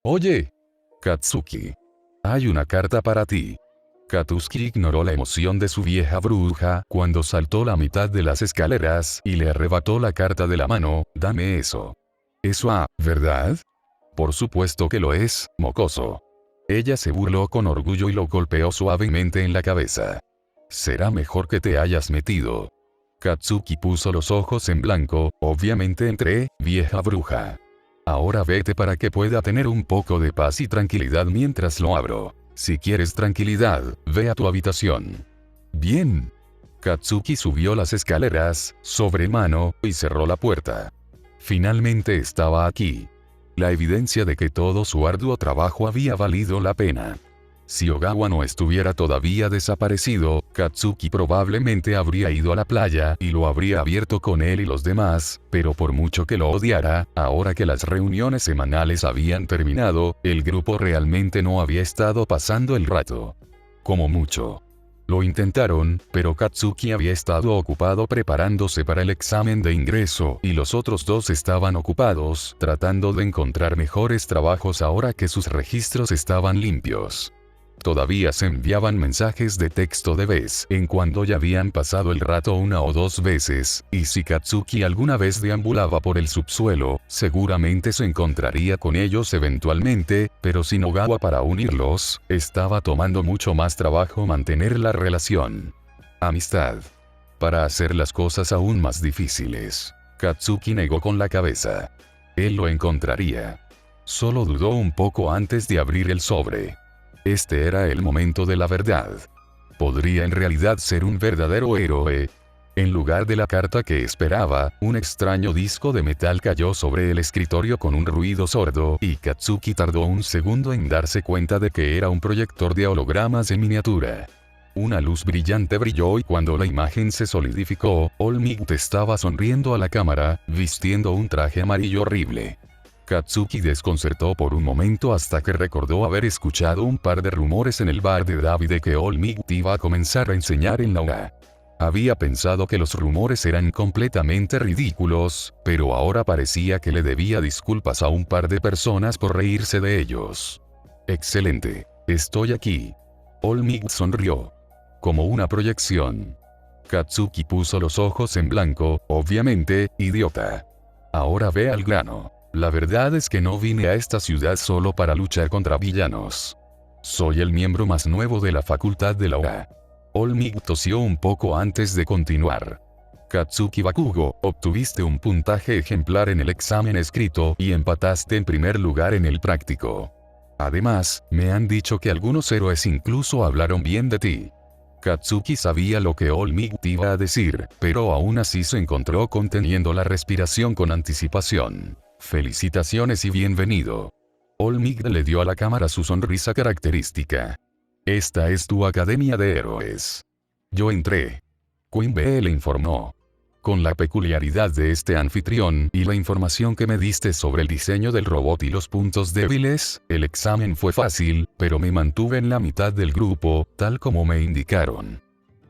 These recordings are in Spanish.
Oye, Katsuki. Hay una carta para ti. Katsuki ignoró la emoción de su vieja bruja cuando saltó la mitad de las escaleras y le arrebató la carta de la mano. Dame eso. Eso, ¿verdad? Por supuesto que lo es, mocoso. Ella se burló con orgullo y lo golpeó suavemente en la cabeza. Será mejor que te hayas metido. Katsuki puso los ojos en blanco, obviamente entré, vieja bruja. Ahora vete para que pueda tener un poco de paz y tranquilidad mientras lo abro. Si quieres tranquilidad, ve a tu habitación. Bien. Katsuki subió las escaleras, sobre mano, y cerró la puerta. Finalmente estaba aquí. La evidencia de que todo su arduo trabajo había valido la pena. Si Ogawa no estuviera todavía desaparecido, Katsuki probablemente habría ido a la playa y lo habría abierto con él y los demás, pero por mucho que lo odiara, ahora que las reuniones semanales habían terminado, el grupo realmente no había estado pasando el rato. Como mucho. Lo intentaron, pero Katsuki había estado ocupado preparándose para el examen de ingreso y los otros dos estaban ocupados tratando de encontrar mejores trabajos ahora que sus registros estaban limpios. Todavía se enviaban mensajes de texto de vez en cuando ya habían pasado el rato una o dos veces, y si Katsuki alguna vez deambulaba por el subsuelo, seguramente se encontraría con ellos eventualmente, pero sin Ogawa para unirlos, estaba tomando mucho más trabajo mantener la relación. Amistad. Para hacer las cosas aún más difíciles, Katsuki negó con la cabeza. Él lo encontraría. Solo dudó un poco antes de abrir el sobre. Este era el momento de la verdad. ¿Podría en realidad ser un verdadero héroe? En lugar de la carta que esperaba, un extraño disco de metal cayó sobre el escritorio con un ruido sordo, y Katsuki tardó un segundo en darse cuenta de que era un proyector de hologramas en miniatura. Una luz brillante brilló y cuando la imagen se solidificó, All-Might estaba sonriendo a la cámara, vistiendo un traje amarillo horrible. Katsuki desconcertó por un momento hasta que recordó haber escuchado un par de rumores en el bar de David de que All-Might iba a comenzar a enseñar en la UA. Había pensado que los rumores eran completamente ridículos, pero ahora parecía que le debía disculpas a un par de personas por reírse de ellos. Excelente. Estoy aquí. All-Might sonrió. Como una proyección. Katsuki puso los ojos en blanco, obviamente, idiota. Ahora ve al grano. La verdad es que no vine a esta ciudad solo para luchar contra villanos. Soy el miembro más nuevo de la facultad de la UA. All-Might tosió un poco antes de continuar. Katsuki Bakugo, obtuviste un puntaje ejemplar en el examen escrito y empataste en primer lugar en el práctico. Además, me han dicho que algunos héroes incluso hablaron bien de ti. Katsuki sabía lo que All-Might iba a decir, pero aún así se encontró conteniendo la respiración con anticipación. Felicitaciones y bienvenido. All-Might le dio a la cámara su sonrisa característica. Esta es tu academia de héroes. Yo entré. Queen Bee le informó. Con la peculiaridad de este anfitrión y la información que me diste sobre el diseño del robot y los puntos débiles, el examen fue fácil, pero me mantuve en la mitad del grupo, tal como me indicaron.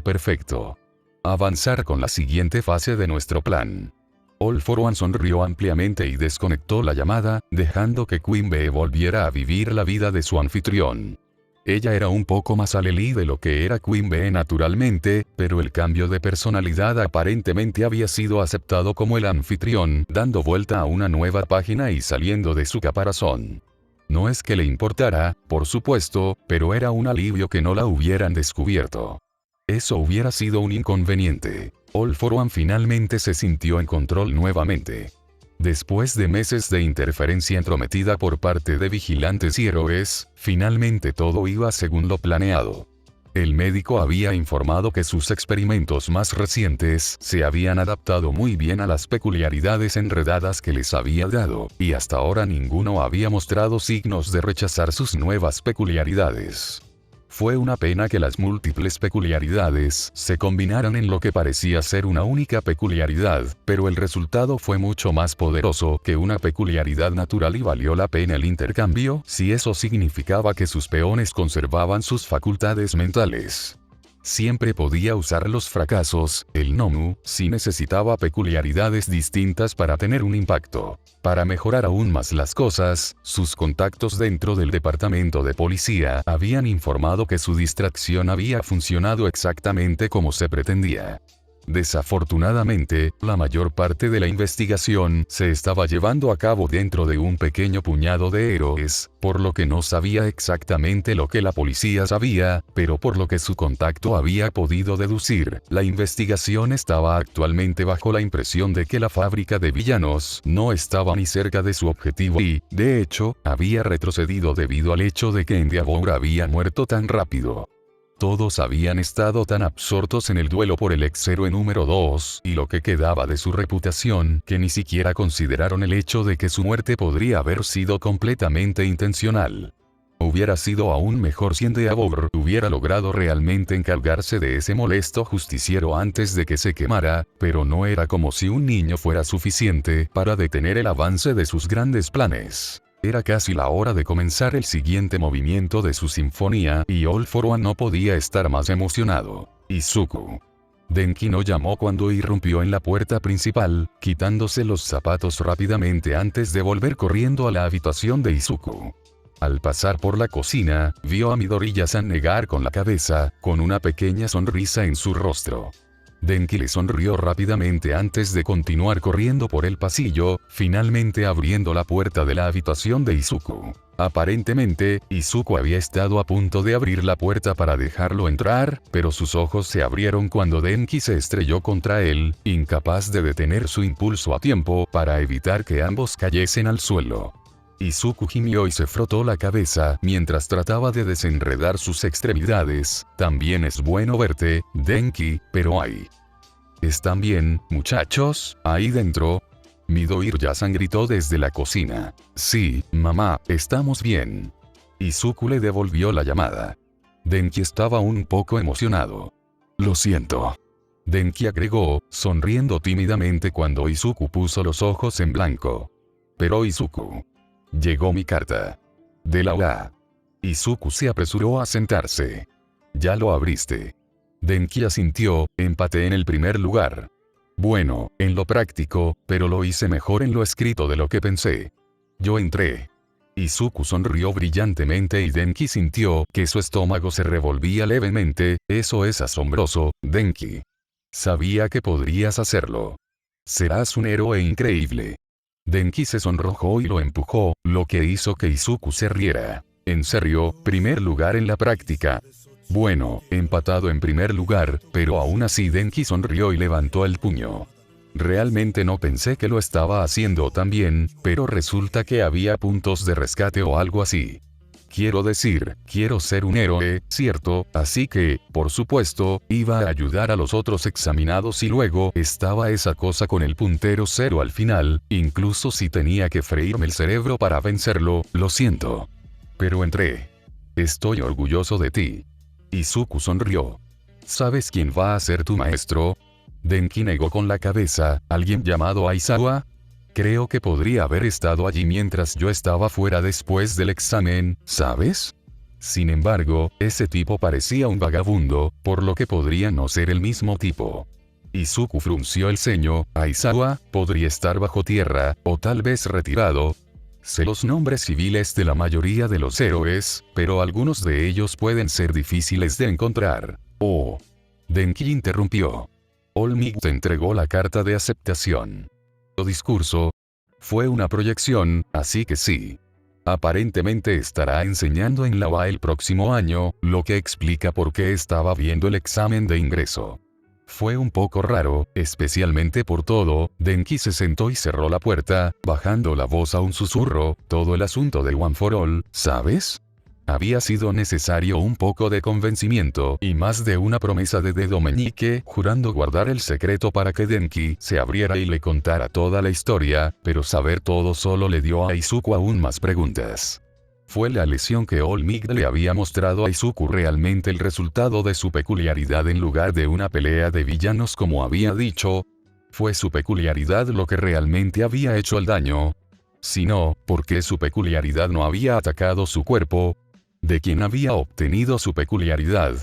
Perfecto. Avanzar con la siguiente fase de nuestro plan. All for One sonrió ampliamente y desconectó la llamada, dejando que Queen Bee volviera a vivir la vida de su anfitrión. Ella era un poco más alelí de lo que era Queen Bee naturalmente, pero el cambio de personalidad aparentemente había sido aceptado como el anfitrión, dando vuelta a una nueva página y saliendo de su caparazón. No es que le importara, por supuesto, pero era un alivio que no la hubieran descubierto. Eso hubiera sido un inconveniente. All for One finalmente se sintió en control nuevamente. Después de meses de interferencia entrometida por parte de vigilantes y héroes, finalmente todo iba según lo planeado. El médico había informado que sus experimentos más recientes se habían adaptado muy bien a las peculiaridades enredadas que les había dado, y hasta ahora ninguno había mostrado signos de rechazar sus nuevas peculiaridades. Fue una pena que las múltiples peculiaridades se combinaran en lo que parecía ser una única peculiaridad, pero el resultado fue mucho más poderoso que una peculiaridad natural y valió la pena el intercambio, si eso significaba que sus peones conservaban sus facultades mentales. Siempre podía usar los fracasos, el Nomu, si necesitaba peculiaridades distintas para tener un impacto. Para mejorar aún más las cosas, sus contactos dentro del departamento de policía habían informado que su distracción había funcionado exactamente como se pretendía. Desafortunadamente, la mayor parte de la investigación se estaba llevando a cabo dentro de un pequeño puñado de héroes, por lo que no sabía exactamente lo que la policía sabía, pero por lo que su contacto había podido deducir, la investigación estaba actualmente bajo la impresión de que la fábrica de villanos no estaba ni cerca de su objetivo y, de hecho, había retrocedido debido al hecho de que Endeavor había muerto tan rápido. Todos habían estado tan absortos en el duelo por el ex-héroe número 2 y lo que quedaba de su reputación que ni siquiera consideraron el hecho de que su muerte podría haber sido completamente intencional. Hubiera sido aún mejor si Endeavor hubiera logrado realmente encargarse de ese molesto justiciero antes de que se quemara, pero no era como si un niño fuera suficiente para detener el avance de sus grandes planes. Era casi la hora de comenzar el siguiente movimiento de su sinfonía y All for One no podía estar más emocionado. Izuku. Denki no llamó cuando irrumpió en la puerta principal, quitándose los zapatos rápidamente antes de volver corriendo a la habitación de Izuku. Al pasar por la cocina, vio a Midoriya-san negar con la cabeza, con una pequeña sonrisa en su rostro. Denki le sonrió rápidamente antes de continuar corriendo por el pasillo, finalmente abriendo la puerta de la habitación de Izuku. Aparentemente, Izuku había estado a punto de abrir la puerta para dejarlo entrar, pero sus ojos se abrieron cuando Denki se estrelló contra él, incapaz de detener su impulso a tiempo para evitar que ambos cayesen al suelo. Izuku gimió y se frotó la cabeza mientras trataba de desenredar sus extremidades. También es bueno verte, Denki, pero ay. ¿Están bien, muchachos, ahí dentro? Midoriya-san gritó desde la cocina. Sí, mamá, estamos bien. Izuku le devolvió la llamada. Denki estaba un poco emocionado. Lo siento. Denki agregó, sonriendo tímidamente cuando Izuku puso los ojos en blanco. Pero Izuku. Llegó mi carta. De la UA. Izuku se apresuró a sentarse. Ya lo abriste. Denki asintió, empaté en el primer lugar. Bueno, en lo práctico, pero lo hice mejor en lo escrito de lo que pensé. Yo entré. Izuku sonrió brillantemente y Denki sintió que su estómago se revolvía levemente. Eso es asombroso, Denki. Sabía que podrías hacerlo. Serás un héroe increíble. Denki se sonrojó y lo empujó, lo que hizo que Izuku se riera. En serio, primer lugar en la práctica. Bueno, empatado en primer lugar, pero aún así Denki sonrió y levantó el puño. Realmente no pensé que lo estaba haciendo tan bien, pero resulta que había puntos de rescate o algo así. Quiero decir, quiero ser un héroe, ¿cierto? Así que, por supuesto, iba a ayudar a los otros examinados y luego estaba esa cosa con el puntero 0 al final, incluso si tenía que freírme el cerebro para vencerlo, lo siento. Pero entré. Estoy orgulloso de ti. Izuku sonrió. ¿Sabes quién va a ser tu maestro? Denki negó con la cabeza, ¿alguien llamado Aizawa? Creo que podría haber estado allí mientras yo estaba fuera después del examen, ¿sabes? Sin embargo, ese tipo parecía un vagabundo, por lo que podría no ser el mismo tipo. Izuku frunció el ceño. Aizawa podría estar bajo tierra, o tal vez retirado. Sé los nombres civiles de la mayoría de los héroes, pero algunos de ellos pueden ser difíciles de encontrar. Oh. Denki interrumpió. All Might te entregó la carta de aceptación. Discurso. Fue una proyección, así que sí. Aparentemente estará enseñando en la UA el próximo año, lo que explica por qué estaba viendo el examen de ingreso. Fue un poco raro, especialmente por todo. Denki se sentó y cerró la puerta, bajando la voz a un susurro. Todo el asunto de One for All, ¿sabes? Había sido necesario un poco de convencimiento y más de una promesa de Domenique, jurando guardar el secreto para que Denki se abriera y le contara toda la historia, pero saber todo solo le dio a Izuku aún más preguntas. ¿Fue la lesión que All Might le había mostrado a Izuku realmente el resultado de su peculiaridad en lugar de una pelea de villanos como había dicho? ¿Fue su peculiaridad lo que realmente había hecho el daño? Si no, ¿por qué su peculiaridad no había atacado su cuerpo? ¿De quién había obtenido su peculiaridad?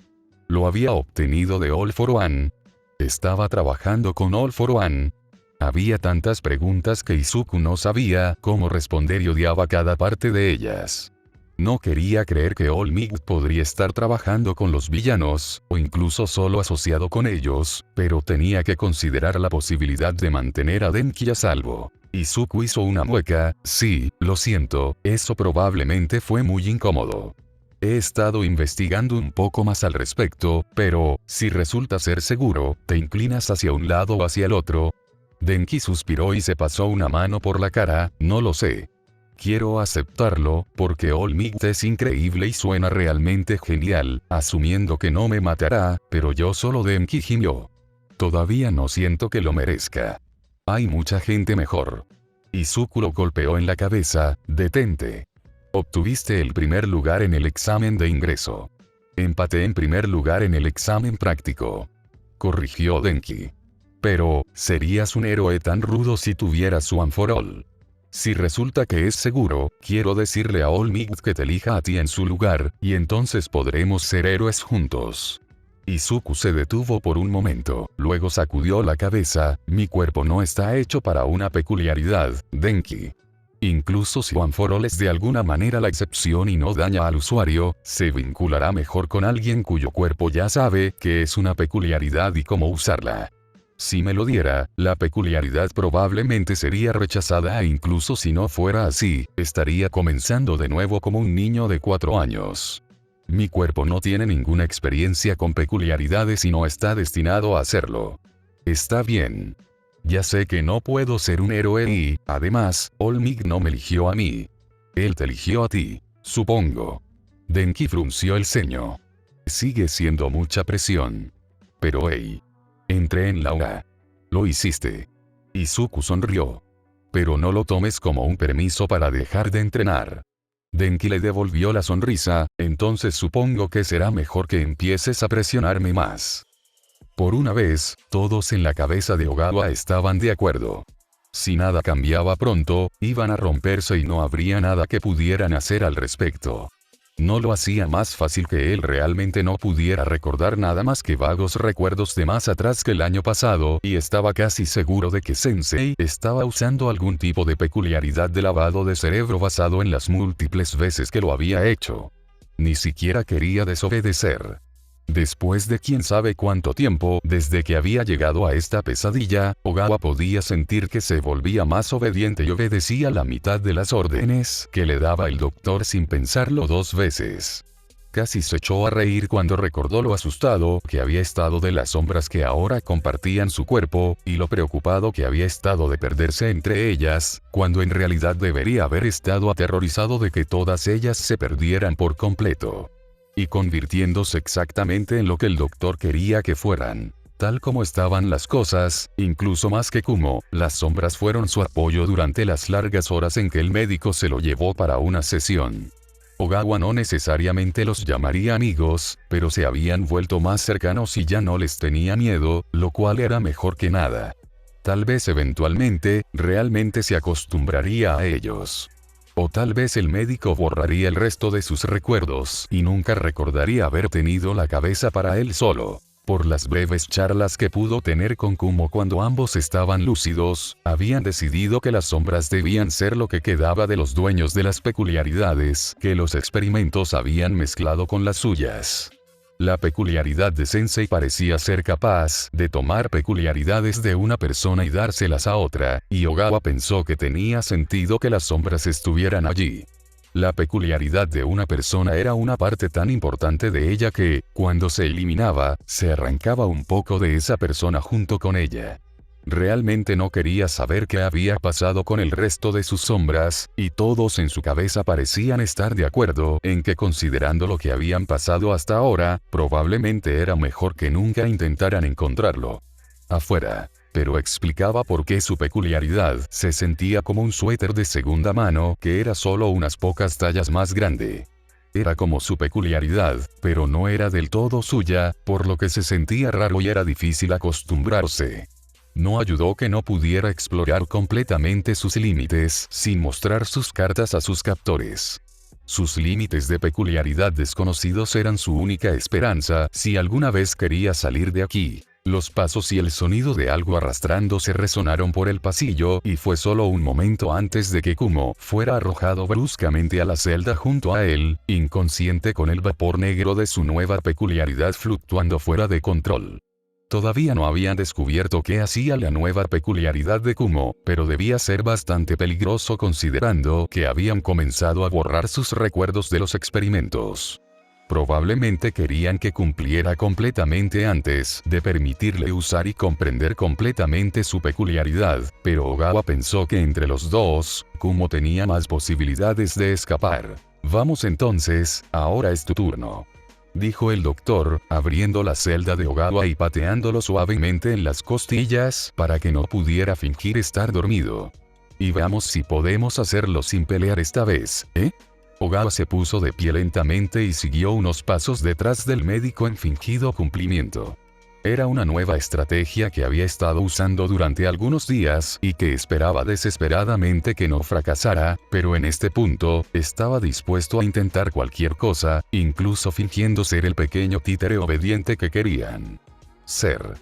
Lo había obtenido de All for One. Estaba trabajando con All for One. Había tantas preguntas que Izuku no sabía cómo responder y odiaba cada parte de ellas. No quería creer que All Might podría estar trabajando con los villanos, o incluso solo asociado con ellos, pero tenía que considerar la posibilidad de mantener a Denki a salvo. Izuku hizo una mueca. Sí, lo siento, eso probablemente fue muy incómodo. He estado investigando un poco más al respecto, pero, si resulta ser seguro, ¿te inclinas hacia un lado o hacia el otro? Denki suspiró y se pasó una mano por la cara. No lo sé. Quiero aceptarlo, porque All Might es increíble y suena realmente genial, asumiendo que no me matará, pero yo solo Denki gimió. Todavía no siento que lo merezca. Hay mucha gente mejor. Izuku lo golpeó en la cabeza. Detente. Obtuviste el primer lugar en el examen de ingreso. Empaté en primer lugar en el examen práctico. Corrigió Denki. Pero, serías un héroe tan rudo si tuvieras One for All. Si resulta que es seguro, quiero decirle a All Might que te elija a ti en su lugar, y entonces podremos ser héroes juntos. Izuku se detuvo por un momento, luego sacudió la cabeza. Mi cuerpo no está hecho para una peculiaridad, Denki. Incluso si One for All es de alguna manera la excepción y no daña al usuario, se vinculará mejor con alguien cuyo cuerpo ya sabe que es una peculiaridad y cómo usarla. Si me lo diera, la peculiaridad probablemente sería rechazada e incluso si no fuera así, estaría comenzando de nuevo como un niño de 4 años. Mi cuerpo no tiene ninguna experiencia con peculiaridades y no está destinado a hacerlo. Está bien. Ya sé que no puedo ser un héroe y, además, All Might no me eligió a mí. Él te eligió a ti, supongo. Denki frunció el ceño. Sigue siendo mucha presión. Pero hey. Entré en la UA. Lo hiciste. Izuku sonrió. Pero no lo tomes como un permiso para dejar de entrenar. Denki le devolvió la sonrisa. Entonces supongo que será mejor que empieces a presionarme más. Por una vez, todos en la cabeza de Ogawa estaban de acuerdo. Si nada cambiaba pronto, iban a romperse y no habría nada que pudieran hacer al respecto. No lo hacía más fácil que él realmente no pudiera recordar nada más que vagos recuerdos de más atrás que el año pasado, y estaba casi seguro de que Sensei estaba usando algún tipo de peculiaridad de lavado de cerebro basado en las múltiples veces que lo había hecho. Ni siquiera quería desobedecer. Después de quién sabe cuánto tiempo desde que había llegado a esta pesadilla, Ogawa podía sentir que se volvía más obediente y obedecía la mitad de las órdenes que le daba el doctor sin pensarlo 2 veces. Casi se echó a reír cuando recordó lo asustado que había estado de las sombras que ahora compartían su cuerpo, y lo preocupado que había estado de perderse entre ellas, cuando en realidad debería haber estado aterrorizado de que todas ellas se perdieran por completo. Y convirtiéndose exactamente en lo que el doctor quería que fueran. Tal como estaban las cosas, incluso más que Kumo, las sombras fueron su apoyo durante las largas horas en que el médico se lo llevó para una sesión. Ogawa no necesariamente los llamaría amigos, pero se habían vuelto más cercanos y ya no les tenía miedo, lo cual era mejor que nada. Tal vez eventualmente, realmente se acostumbraría a ellos. O tal vez el médico borraría el resto de sus recuerdos y nunca recordaría haber tenido la cabeza para él solo. Por las breves charlas que pudo tener con Kumo cuando ambos estaban lúcidos, habían decidido que las sombras debían ser lo que quedaba de los dueños de las peculiaridades que los experimentos habían mezclado con las suyas. La peculiaridad de Sensei parecía ser capaz de tomar peculiaridades de una persona y dárselas a otra, y Ogawa pensó que tenía sentido que las sombras estuvieran allí. La peculiaridad de una persona era una parte tan importante de ella que, cuando se eliminaba, se arrancaba un poco de esa persona junto con ella. Realmente no quería saber qué había pasado con el resto de sus sombras, y todos en su cabeza parecían estar de acuerdo en que considerando lo que habían pasado hasta ahora, probablemente era mejor que nunca intentaran encontrarlo afuera. Pero explicaba por qué su peculiaridad se sentía como un suéter de segunda mano que era solo unas pocas tallas más grande. Era como su peculiaridad, pero no era del todo suya, por lo que se sentía raro y era difícil acostumbrarse. No ayudó que no pudiera explorar completamente sus límites sin mostrar sus cartas a sus captores. Sus límites de peculiaridad desconocidos eran su única esperanza si alguna vez quería salir de aquí. Los pasos y el sonido de algo arrastrándose resonaron por el pasillo y fue solo un momento antes de que Kumo fuera arrojado bruscamente a la celda junto a él, inconsciente con el vapor negro de su nueva peculiaridad fluctuando fuera de control. Todavía no habían descubierto qué hacía la nueva peculiaridad de Kumo, pero debía ser bastante peligroso considerando que habían comenzado a borrar sus recuerdos de los experimentos. Probablemente querían que cumpliera completamente antes de permitirle usar y comprender completamente su peculiaridad, pero Ogawa pensó que entre los dos, Kumo tenía más posibilidades de escapar. Vamos entonces, ahora es tu turno, dijo el doctor, abriendo la celda de Ogawa y pateándolo suavemente en las costillas para que no pudiera fingir estar dormido. Y veamos si podemos hacerlo sin pelear esta vez, ¿eh? Ogawa se puso de pie lentamente y siguió unos pasos detrás del médico en fingido cumplimiento. Era una nueva estrategia que había estado usando durante algunos días y que esperaba desesperadamente que no fracasara, pero en este punto, estaba dispuesto a intentar cualquier cosa, incluso fingiendo ser el pequeño títere obediente que querían ser.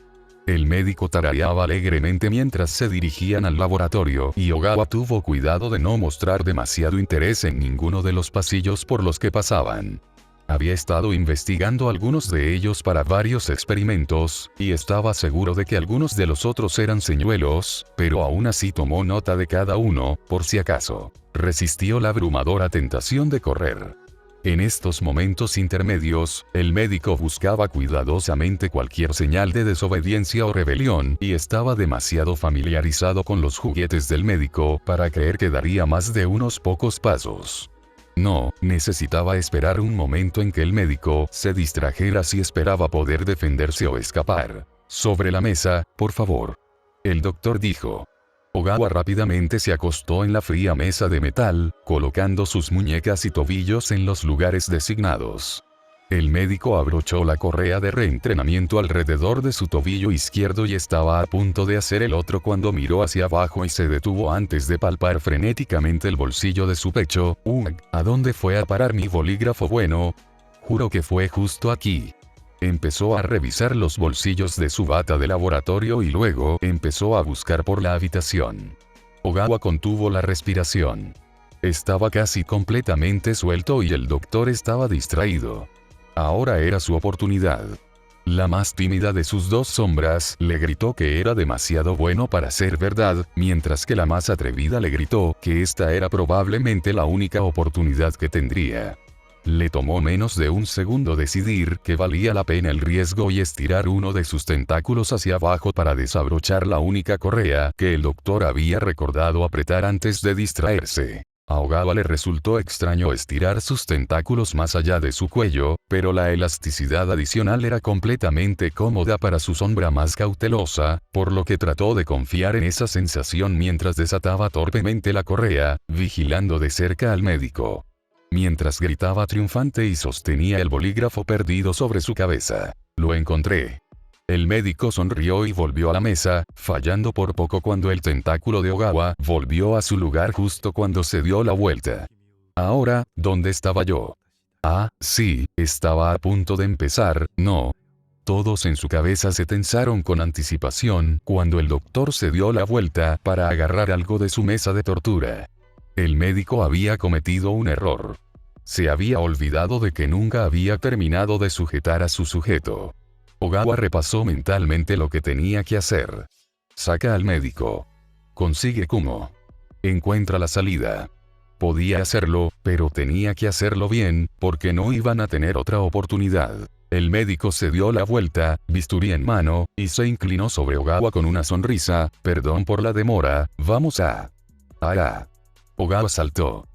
El médico tarareaba alegremente mientras se dirigían al laboratorio y Ogawa tuvo cuidado de no mostrar demasiado interés en ninguno de los pasillos por los que pasaban. Había estado investigando algunos de ellos para varios experimentos, y estaba seguro de que algunos de los otros eran señuelos, pero aún así tomó nota de cada uno, por si acaso. Resistió la abrumadora tentación de correr. En estos momentos intermedios, el médico buscaba cuidadosamente cualquier señal de desobediencia o rebelión, y estaba demasiado familiarizado con los juguetes del médico para creer que daría más de unos pocos pasos. No, necesitaba esperar un momento en que el médico se distrajera si esperaba poder defenderse o escapar. Sobre la mesa, por favor, el doctor dijo. Ogawa rápidamente se acostó en la fría mesa de metal, colocando sus muñecas y tobillos en los lugares designados. El médico abrochó la correa de reentrenamiento alrededor de su tobillo izquierdo y estaba a punto de hacer el otro cuando miró hacia abajo y se detuvo antes de palpar frenéticamente el bolsillo de su pecho. ¿A dónde fue a parar mi bolígrafo bueno? Juro que fue justo aquí. Empezó a revisar los bolsillos de su bata de laboratorio y luego empezó a buscar por la habitación. Ogawa contuvo la respiración. Estaba casi completamente suelto y el doctor estaba distraído. Ahora era su oportunidad. La más tímida de sus dos sombras le gritó que era demasiado bueno para ser verdad, mientras que la más atrevida le gritó que esta era probablemente la única oportunidad que tendría. Le tomó menos de un segundo decidir que valía la pena el riesgo y estirar uno de sus tentáculos hacia abajo para desabrochar la única correa que el doctor había recordado apretar antes de distraerse. A Ogawa le resultó extraño estirar sus tentáculos más allá de su cuello, pero la elasticidad adicional era completamente cómoda para su sombra más cautelosa, por lo que trató de confiar en esa sensación mientras desataba torpemente la correa, vigilando de cerca al médico. Mientras gritaba triunfante y sostenía el bolígrafo perdido sobre su cabeza. Lo encontré. El médico sonrió y volvió a la mesa, fallando por poco cuando el tentáculo de Ogawa volvió a su lugar justo cuando se dio la vuelta. Ahora, ¿dónde estaba yo? Ah, sí, estaba a punto de empezar, ¿no? Todos en su cabeza se tensaron con anticipación cuando el doctor se dio la vuelta para agarrar algo de su mesa de tortura. El médico había cometido un error. Se había olvidado de que nunca había terminado de sujetar a su sujeto. Ogawa repasó mentalmente lo que tenía que hacer. Saca al médico. Consigue Kumo. Encuentra la salida. Podía hacerlo, pero tenía que hacerlo bien, porque no iban a tener otra oportunidad. El médico se dio la vuelta, bisturí en mano, y se inclinó sobre Ogawa con una sonrisa. Perdón por la demora, vamos a... Ogawa saltó.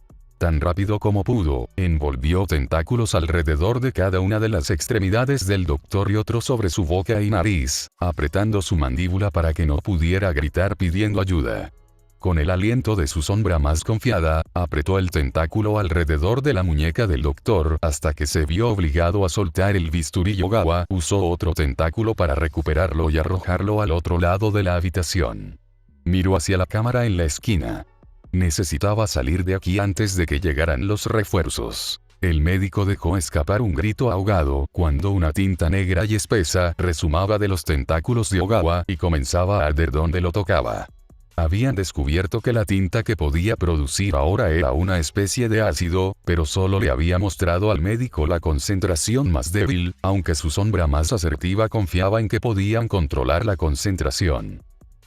Tan rápido como pudo, envolvió tentáculos alrededor de cada una de las extremidades del doctor y otro sobre su boca y nariz, apretando su mandíbula para que no pudiera gritar pidiendo ayuda. Con el aliento de su sombra más confiada, apretó el tentáculo alrededor de la muñeca del doctor hasta que se vio obligado a soltar el bisturí y Ogawa usó otro tentáculo para recuperarlo y arrojarlo al otro lado de la habitación. Miró hacia la cámara en la esquina. Necesitaba salir de aquí antes de que llegaran los refuerzos. El médico dejó escapar un grito ahogado cuando una tinta negra y espesa resumaba de los tentáculos de Ogawa y comenzaba a arder donde lo tocaba. Habían descubierto que la tinta que podía producir ahora era una especie de ácido, pero solo le había mostrado al médico la concentración más débil, aunque su sombra más asertiva confiaba en que podían controlar la concentración.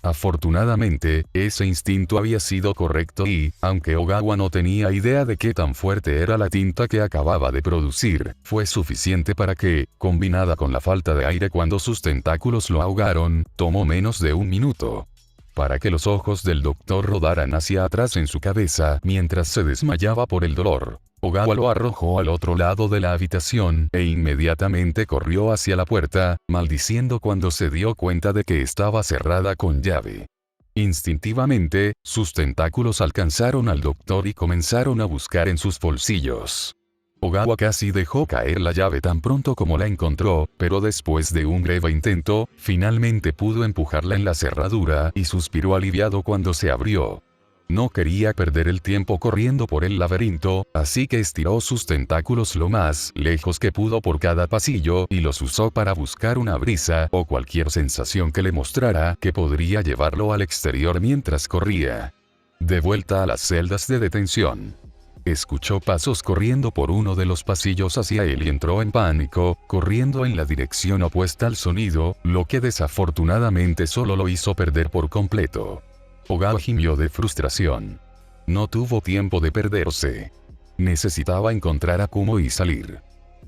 Afortunadamente, ese instinto había sido correcto y, aunque Ogawa no tenía idea de qué tan fuerte era la tinta que acababa de producir, fue suficiente para que, combinada con la falta de aire cuando sus tentáculos lo ahogaron, tomó menos de un minuto. Para que los ojos del doctor rodaran hacia atrás en su cabeza mientras se desmayaba por el dolor. Ogawa lo arrojó al otro lado de la habitación e inmediatamente corrió hacia la puerta, maldiciendo cuando se dio cuenta de que estaba cerrada con llave. Instintivamente, sus tentáculos alcanzaron al doctor y comenzaron a buscar en sus bolsillos. Ogawa casi dejó caer la llave tan pronto como la encontró, pero después de un breve intento, finalmente pudo empujarla en la cerradura y suspiró aliviado cuando se abrió. No quería perder el tiempo corriendo por el laberinto, así que estiró sus tentáculos lo más lejos que pudo por cada pasillo y los usó para buscar una brisa o cualquier sensación que le mostrara que podría llevarlo al exterior mientras corría. De vuelta a las celdas de detención. Escuchó pasos corriendo por uno de los pasillos hacia él y entró en pánico, corriendo en la dirección opuesta al sonido, lo que desafortunadamente solo lo hizo perder por completo. Ogawa gimió de frustración. No tuvo tiempo de perderse. Necesitaba encontrar a Kumo y salir.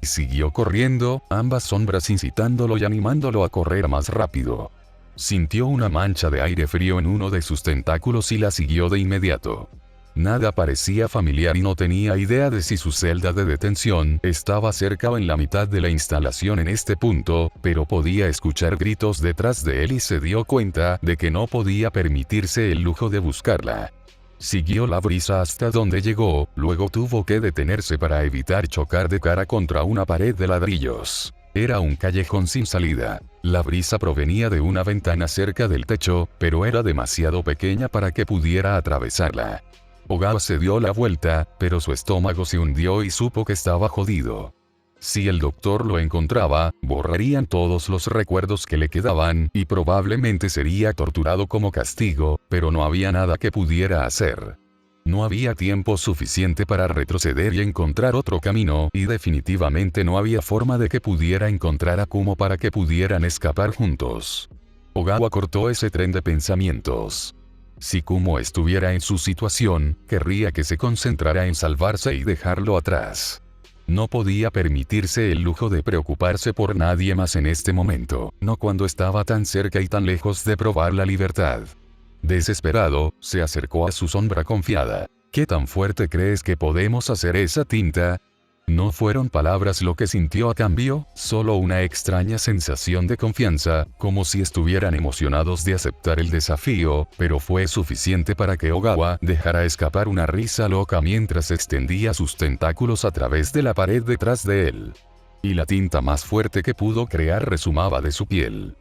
Siguió corriendo, ambas sombras incitándolo y animándolo a correr más rápido. Sintió una mancha de aire frío en uno de sus tentáculos y la siguió de inmediato. Nada parecía familiar y no tenía idea de si su celda de detención estaba cerca o en la mitad de la instalación en este punto, pero podía escuchar gritos detrás de él y se dio cuenta de que no podía permitirse el lujo de buscarla. Siguió la brisa hasta donde llegó, luego tuvo que detenerse para evitar chocar de cara contra una pared de ladrillos. Era un callejón sin salida. La brisa provenía de una ventana cerca del techo, pero era demasiado pequeña para que pudiera atravesarla. Ogawa se dio la vuelta, pero su estómago se hundió y supo que estaba jodido. Si el doctor lo encontraba, borrarían todos los recuerdos que le quedaban y probablemente sería torturado como castigo, pero no había nada que pudiera hacer. No había tiempo suficiente para retroceder y encontrar otro camino, y definitivamente no había forma de que pudiera encontrar a Kumo para que pudieran escapar juntos. Ogawa cortó ese tren de pensamientos. Si Kumo estuviera en su situación, querría que se concentrara en salvarse y dejarlo atrás. No podía permitirse el lujo de preocuparse por nadie más en este momento, no cuando estaba tan cerca y tan lejos de probar la libertad. Desesperado, se acercó a su sombra confiada. ¿Qué tan fuerte crees que podemos hacer esa tinta? No fueron palabras lo que sintió a cambio, solo una extraña sensación de confianza, como si estuvieran emocionados de aceptar el desafío, pero fue suficiente para que Ogawa dejara escapar una risa loca mientras extendía sus tentáculos a través de la pared detrás de él. Y la tinta más fuerte que pudo crear resumaba de su piel.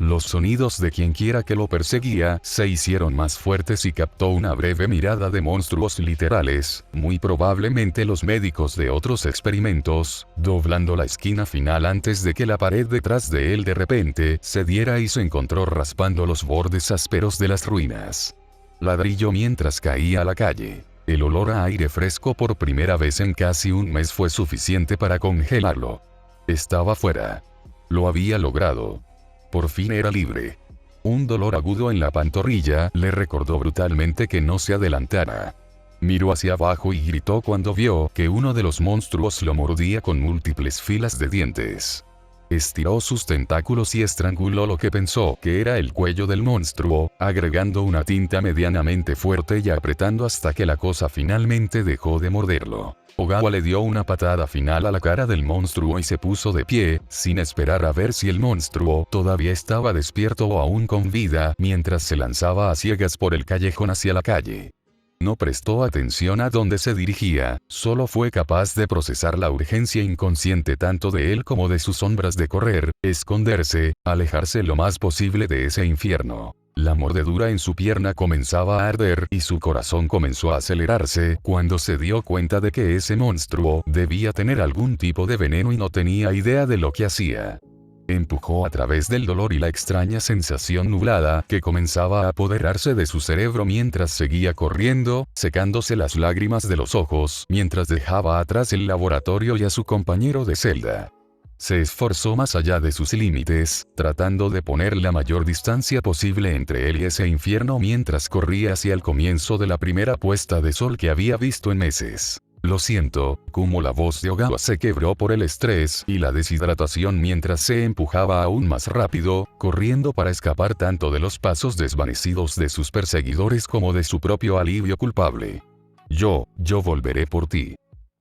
Los sonidos de quienquiera que lo perseguía se hicieron más fuertes y captó una breve mirada de monstruos literales, muy probablemente los médicos de otros experimentos, doblando la esquina final antes de que la pared detrás de él de repente cediera y se encontró raspando los bordes ásperos de las ruinas. Ladrillo mientras caía a la calle. El olor a aire fresco por primera vez en casi un mes fue suficiente para congelarlo. Estaba fuera. Lo había logrado. Por fin era libre. Un dolor agudo en la pantorrilla le recordó brutalmente que no se adelantara. Miró hacia abajo y gritó cuando vio que uno de los monstruos lo mordía con múltiples filas de dientes. Estiró sus tentáculos y estranguló lo que pensó que era el cuello del monstruo, agregando una tinta medianamente fuerte y apretando hasta que la cosa finalmente dejó de morderlo. Ogawa le dio una patada final a la cara del monstruo y se puso de pie, sin esperar a ver si el monstruo todavía estaba despierto o aún con vida, mientras se lanzaba a ciegas por el callejón hacia la calle. No prestó atención a dónde se dirigía, solo fue capaz de procesar la urgencia inconsciente tanto de él como de sus sombras de correr, esconderse, alejarse lo más posible de ese infierno. La mordedura en su pierna comenzaba a arder y su corazón comenzó a acelerarse cuando se dio cuenta de que ese monstruo debía tener algún tipo de veneno y no tenía idea de lo que hacía. Empujó a través del dolor y la extraña sensación nublada que comenzaba a apoderarse de su cerebro mientras seguía corriendo, secándose las lágrimas de los ojos mientras dejaba atrás el laboratorio y a su compañero de celda. Se esforzó más allá de sus límites, tratando de poner la mayor distancia posible entre él y ese infierno mientras corría hacia el comienzo de la primera puesta de sol que había visto en meses. Lo siento, como la voz de Ogawa se quebró por el estrés y la deshidratación mientras se empujaba aún más rápido, corriendo para escapar tanto de los pasos desvanecidos de sus perseguidores como de su propio alivio culpable. Yo volveré por ti.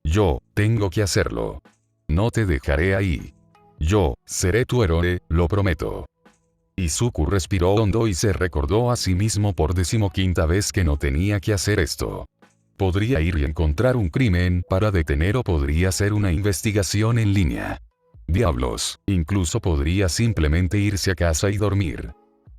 Yo tengo que hacerlo. No te dejaré ahí. Yo seré tu héroe, lo prometo. Izuku respiró hondo y se recordó a sí mismo por 15ª vez que no tenía que hacer esto. Podría ir y encontrar un crimen para detener o podría hacer una investigación en línea. Diablos, incluso podría simplemente irse a casa y dormir.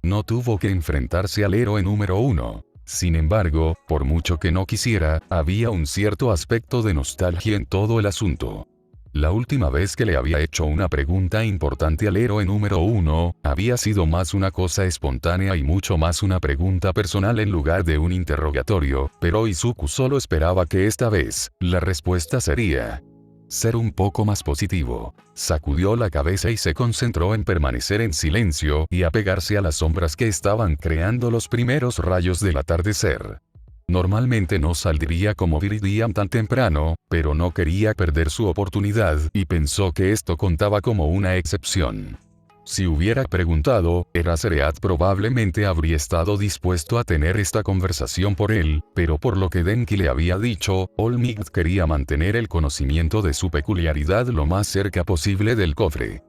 No tuvo que enfrentarse al héroe número 1. Sin embargo, por mucho que no quisiera, había un cierto aspecto de nostalgia en todo el asunto. La última vez que le había hecho una pregunta importante al héroe número 1, había sido más una cosa espontánea y mucho más una pregunta personal en lugar de un interrogatorio, pero Izuku solo esperaba que esta vez, la respuesta sería ser un poco más positivo. Sacudió la cabeza y se concentró en permanecer en silencio y apegarse a las sombras que estaban creando los primeros rayos del atardecer. Normalmente no saldría como Viridian tan temprano, pero no quería perder su oportunidad y pensó que esto contaba como una excepción. Si hubiera preguntado, Eraserhead probablemente habría estado dispuesto a tener esta conversación por él, pero por lo que Denki le había dicho, All Might quería mantener el conocimiento de su peculiaridad lo más cerca posible del cofre.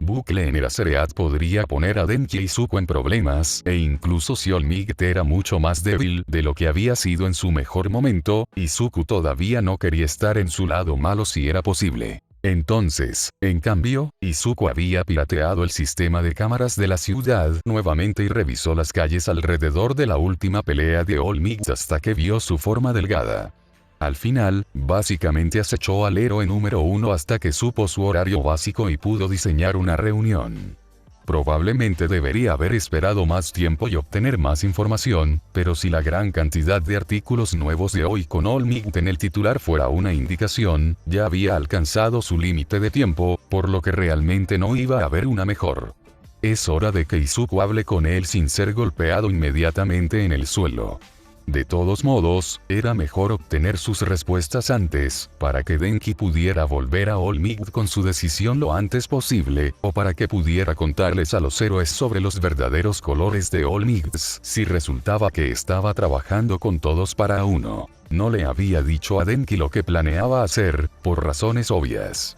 Bucle en Eraserhead podría poner a Denki y Izuku en problemas, e incluso si All Might era mucho más débil de lo que había sido en su mejor momento, Izuku todavía no quería estar en su lado malo si era posible. Entonces, en cambio, Izuku había pirateado el sistema de cámaras de la ciudad nuevamente y revisó las calles alrededor de la última pelea de All Might hasta que vio su forma delgada. Al final, básicamente acechó al héroe número 1 hasta que supo su horario básico y pudo diseñar una reunión. Probablemente debería haber esperado más tiempo y obtener más información, pero si la gran cantidad de artículos nuevos de hoy con All Might en el titular fuera una indicación, ya había alcanzado su límite de tiempo, por lo que realmente no iba a haber una mejor. Es hora de que Izuku hable con él sin ser golpeado inmediatamente en el suelo. De todos modos, era mejor obtener sus respuestas antes, para que Denki pudiera volver a All Might con su decisión lo antes posible, o para que pudiera contarles a los héroes sobre los verdaderos colores de All Might si resultaba que estaba trabajando con todos para uno. No le había dicho a Denki lo que planeaba hacer, por razones obvias.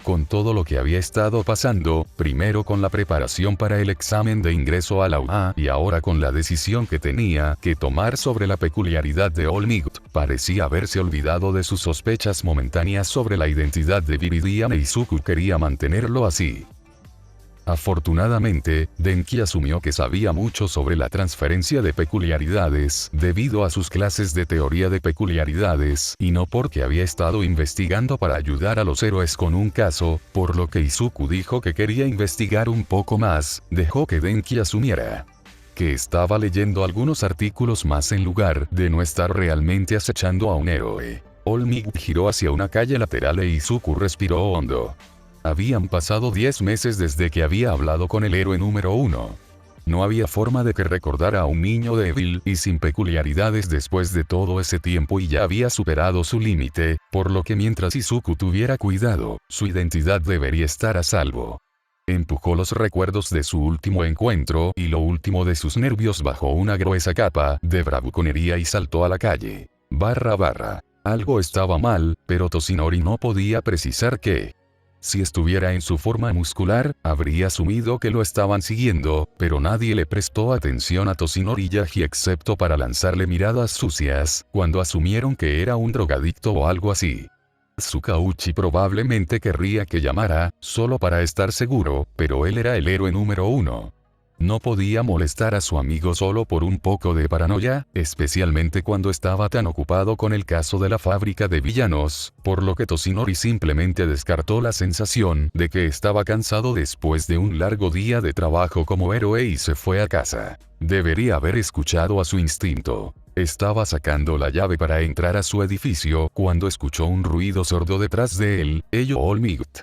Con todo lo que había estado pasando, primero con la preparación para el examen de ingreso a la UA y ahora con la decisión que tenía que tomar sobre la peculiaridad de All Might, parecía haberse olvidado de sus sospechas momentáneas sobre la identidad de Viridian e Izuku quería mantenerlo así. Afortunadamente, Denki asumió que sabía mucho sobre la transferencia de peculiaridades, debido a sus clases de teoría de peculiaridades, y no porque había estado investigando para ayudar a los héroes con un caso, por lo que Izuku dijo que quería investigar un poco más, dejó que Denki asumiera que estaba leyendo algunos artículos más en lugar de no estar realmente acechando a un héroe. All Might giró hacia una calle lateral e Izuku respiró hondo. Habían pasado 10 meses desde que había hablado con el héroe número 1. No había forma de que recordara a un niño débil y sin peculiaridades después de todo ese tiempo y ya había superado su límite, por lo que mientras Izuku tuviera cuidado, su identidad debería estar a salvo. Empujó los recuerdos de su último encuentro y lo último de sus nervios bajo una gruesa capa de bravuconería y saltó a la calle. Algo estaba mal, pero Toshinori no podía precisar qué. Si estuviera en su forma muscular, habría asumido que lo estaban siguiendo, pero nadie le prestó atención a Toshinori Yagi excepto para lanzarle miradas sucias, cuando asumieron que era un drogadicto o algo así. Tsukauchi probablemente querría que llamara, solo para estar seguro, pero él era el héroe número 1. No podía molestar a su amigo solo por un poco de paranoia, especialmente cuando estaba tan ocupado con el caso de la fábrica de villanos, por lo que Toshinori simplemente descartó la sensación de que estaba cansado después de un largo día de trabajo como héroe y se fue a casa. Debería haber escuchado a su instinto. Estaba sacando la llave para entrar a su edificio cuando escuchó un ruido sordo detrás de él. Ello Olmigt.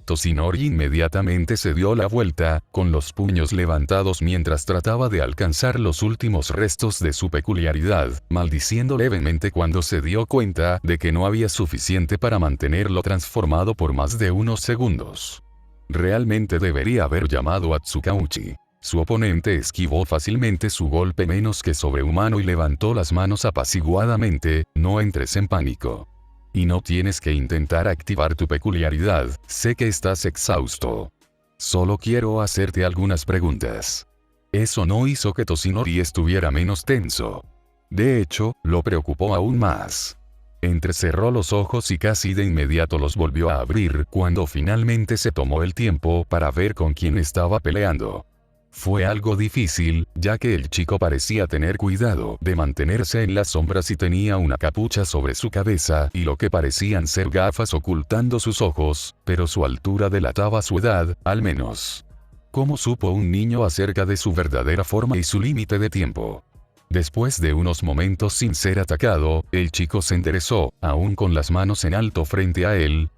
Toshinori inmediatamente se dio la vuelta, con los puños levantados mientras trataba de alcanzar los últimos restos de su peculiaridad, maldiciendo levemente cuando se dio cuenta de que no había suficiente para mantenerlo transformado por más de unos segundos. Realmente debería haber llamado a Tsukauchi. Su oponente esquivó fácilmente su golpe menos que sobrehumano y levantó las manos apaciguadamente. No entres en pánico. Y no tienes que intentar activar tu peculiaridad, sé que estás exhausto. Solo quiero hacerte algunas preguntas. Eso no hizo que Toshinori estuviera menos tenso. De hecho, lo preocupó aún más. Entrecerró los ojos y casi de inmediato los volvió a abrir cuando finalmente se tomó el tiempo para ver con quién estaba peleando. Fue algo difícil, ya que el chico parecía tener cuidado de mantenerse en las sombras y tenía una capucha sobre su cabeza y lo que parecían ser gafas ocultando sus ojos, pero su altura delataba su edad, al menos. ¿Cómo supo un niño acerca de su verdadera forma y su límite de tiempo? Después de unos momentos sin ser atacado, el chico se enderezó, aún con las manos en alto frente a él.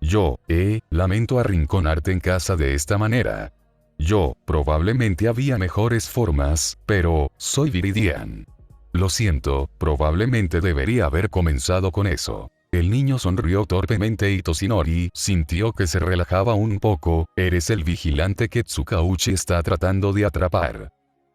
Lamento arrinconarte en casa de esta manera. Probablemente había mejores formas, pero, soy Viridian. Lo siento, probablemente debería haber comenzado con eso. El niño sonrió torpemente y Toshinori sintió que se relajaba un poco. Eres el vigilante que Tsukauchi está tratando de atrapar.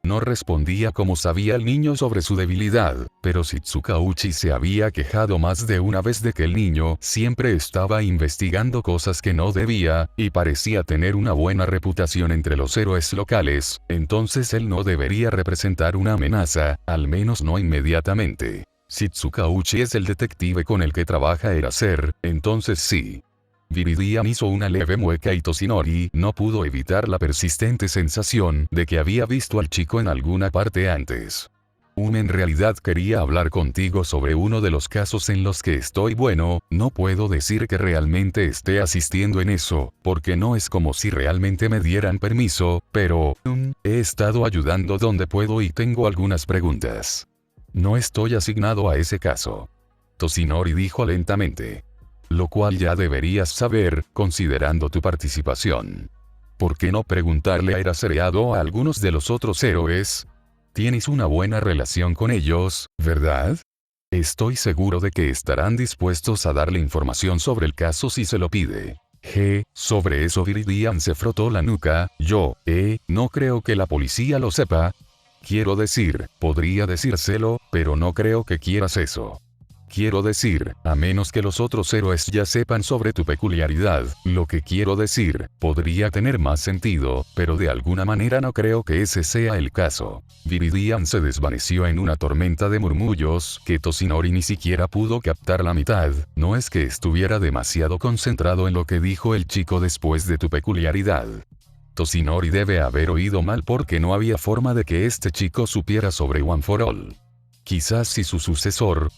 No respondía como sabía el niño sobre su debilidad, pero si Tsukauchi se había quejado más de una vez de que el niño siempre estaba investigando cosas que no debía, y parecía tener una buena reputación entre los héroes locales, entonces él no debería representar una amenaza, al menos no inmediatamente. Si Tsukauchi es el detective con el que trabaja Eraser, entonces sí. Viridian hizo una leve mueca y Toshinori no pudo evitar la persistente sensación de que había visto al chico en alguna parte antes. En realidad quería hablar contigo sobre uno de los casos en los que estoy bueno, no puedo decir que realmente esté asistiendo en eso, porque no es como si realmente me dieran permiso, pero, he estado ayudando donde puedo y tengo algunas preguntas. No estoy asignado a ese caso. Toshinori dijo lentamente. Lo cual ya deberías saber, considerando tu participación. ¿Por qué no preguntarle a Erasereado a algunos de los otros héroes? Tienes una buena relación con ellos, ¿verdad? Estoy seguro de que estarán dispuestos a darle información sobre el caso si se lo pide. Sobre eso Viridian se frotó la nuca. No creo que la policía lo sepa. Quiero decir, podría decírselo, pero no creo que quieras eso. Quiero decir, a menos que los otros héroes ya sepan sobre tu peculiaridad, lo que quiero decir, podría tener más sentido, pero de alguna manera no creo que ese sea el caso. Viridian se desvaneció en una tormenta de murmullos, que Toshinori ni siquiera pudo captar la mitad. No es que estuviera demasiado concentrado en lo que dijo el chico después de tu peculiaridad. Toshinori debe haber oído mal porque no había forma de que este chico supiera sobre One for All. Quizás si su sucesor...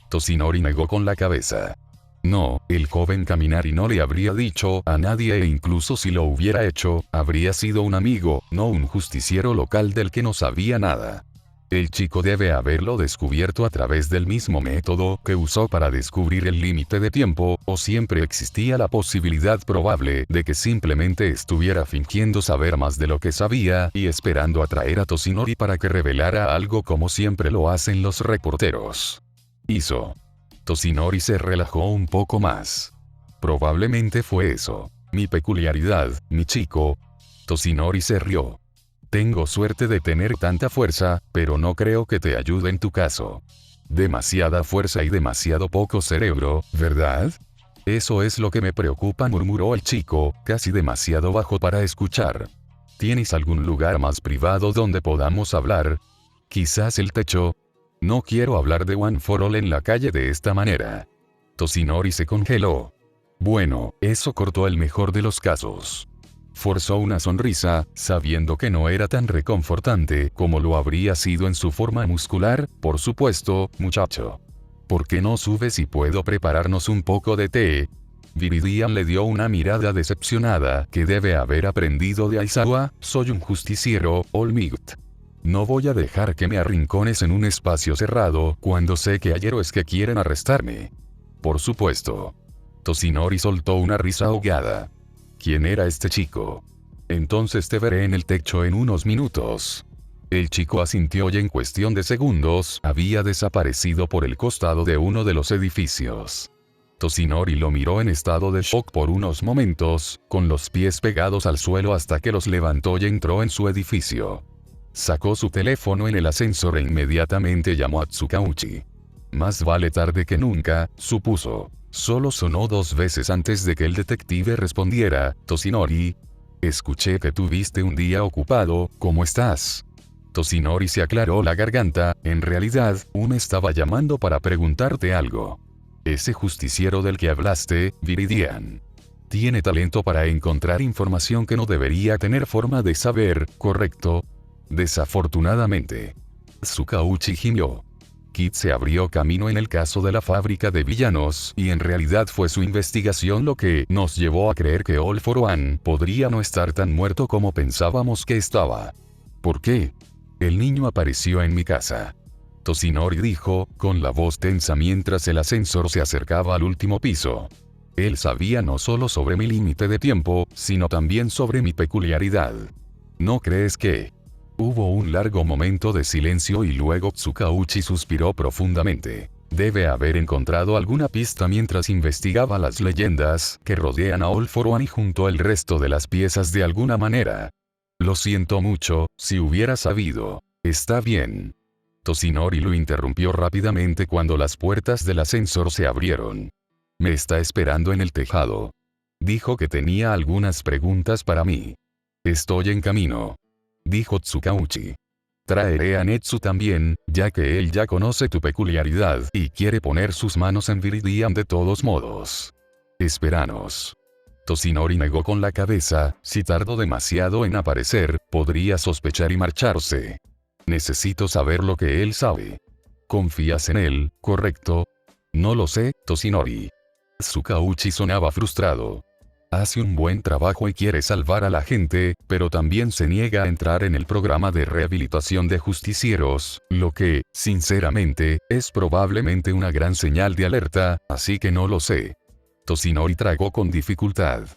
Toshinori negó con la cabeza. No, el joven Kaminari no le habría dicho a nadie e incluso si lo hubiera hecho, habría sido un amigo, no un justiciero local del que no sabía nada. El chico debe haberlo descubierto a través del mismo método que usó para descubrir el límite de tiempo, o siempre existía la posibilidad probable de que simplemente estuviera fingiendo saber más de lo que sabía y esperando atraer a Toshinori para que revelara algo como siempre lo hacen los reporteros. Toshinori se relajó un poco más. Probablemente fue eso. Mi peculiaridad, mi chico. Toshinori se rió. Tengo suerte de tener tanta fuerza, pero no creo que te ayude en tu caso. Demasiada fuerza y demasiado poco cerebro, ¿verdad? Eso es lo que me preocupa, murmuró el chico, casi demasiado bajo para escuchar. ¿Tienes algún lugar más privado donde podamos hablar? Quizás el techo. No quiero hablar de One for All en la calle de esta manera. Toshinori se congeló. Bueno, eso cortó el mejor de los casos. Forzó una sonrisa, sabiendo que no era tan reconfortante como lo habría sido en su forma muscular. Por supuesto, muchacho. ¿Por qué no subes y puedo prepararnos un poco de té? Viridian le dio una mirada decepcionada que debe haber aprendido de Aizawa. Soy un justiciero, Olmigt. No voy a dejar que me arrincones en un espacio cerrado cuando sé que hay héroes que quieren arrestarme. Por supuesto. Toshinori soltó una risa ahogada. ¿Quién era este chico? Entonces te veré en el techo en unos minutos. El chico asintió y en cuestión de segundos había desaparecido por el costado de uno de los edificios. Toshinori lo miró en estado de shock por unos momentos, con los pies pegados al suelo hasta que los levantó y entró en su edificio. Sacó su teléfono en el ascensor e inmediatamente llamó a Tsukauchi. Más vale tarde que nunca, supuso. Solo sonó 2 veces antes de que el detective respondiera. Toshinori. Escuché que tuviste un día ocupado, ¿cómo estás? Toshinori se aclaró la garganta. En realidad, me estaba llamando para preguntarte algo. Ese justiciero del que hablaste, Viridian. Tiene talento para encontrar información que no debería tener forma de saber, ¿correcto? Desafortunadamente. Tsukauchi gimió. Kid se abrió camino en el caso de la fábrica de villanos, y en realidad fue su investigación lo que nos llevó a creer que All for One podría no estar tan muerto como pensábamos que estaba. ¿Por qué? El niño apareció en mi casa. Toshinori dijo, con la voz tensa mientras el ascensor se acercaba al último piso. Él sabía no solo sobre mi límite de tiempo, sino también sobre mi peculiaridad. ¿No crees que? Hubo un largo momento de silencio y luego Tsukauchi suspiró profundamente. Debe haber encontrado alguna pista mientras investigaba las leyendas que rodean a All for One y juntó el resto de las piezas de alguna manera. Lo siento mucho, si hubiera sabido. Está bien. Toshinori lo interrumpió rápidamente cuando las puertas del ascensor se abrieron. Me está esperando en el tejado. Dijo que tenía algunas preguntas para mí. Estoy en camino. Dijo Tsukauchi. Traeré a Netsu también, ya que él ya conoce tu peculiaridad y quiere poner sus manos en Viridian de todos modos. Espéranos. Toshinori negó con la cabeza. Si tardó demasiado en aparecer, podría sospechar y marcharse. Necesito saber lo que él sabe. ¿Confías en él, correcto? No lo sé, Toshinori. Tsukauchi sonaba frustrado. Hace un buen trabajo y quiere salvar a la gente, pero también se niega a entrar en el programa de rehabilitación de justicieros, lo que, sinceramente, es probablemente una gran señal de alerta, así que no lo sé. Toshinori tragó con dificultad.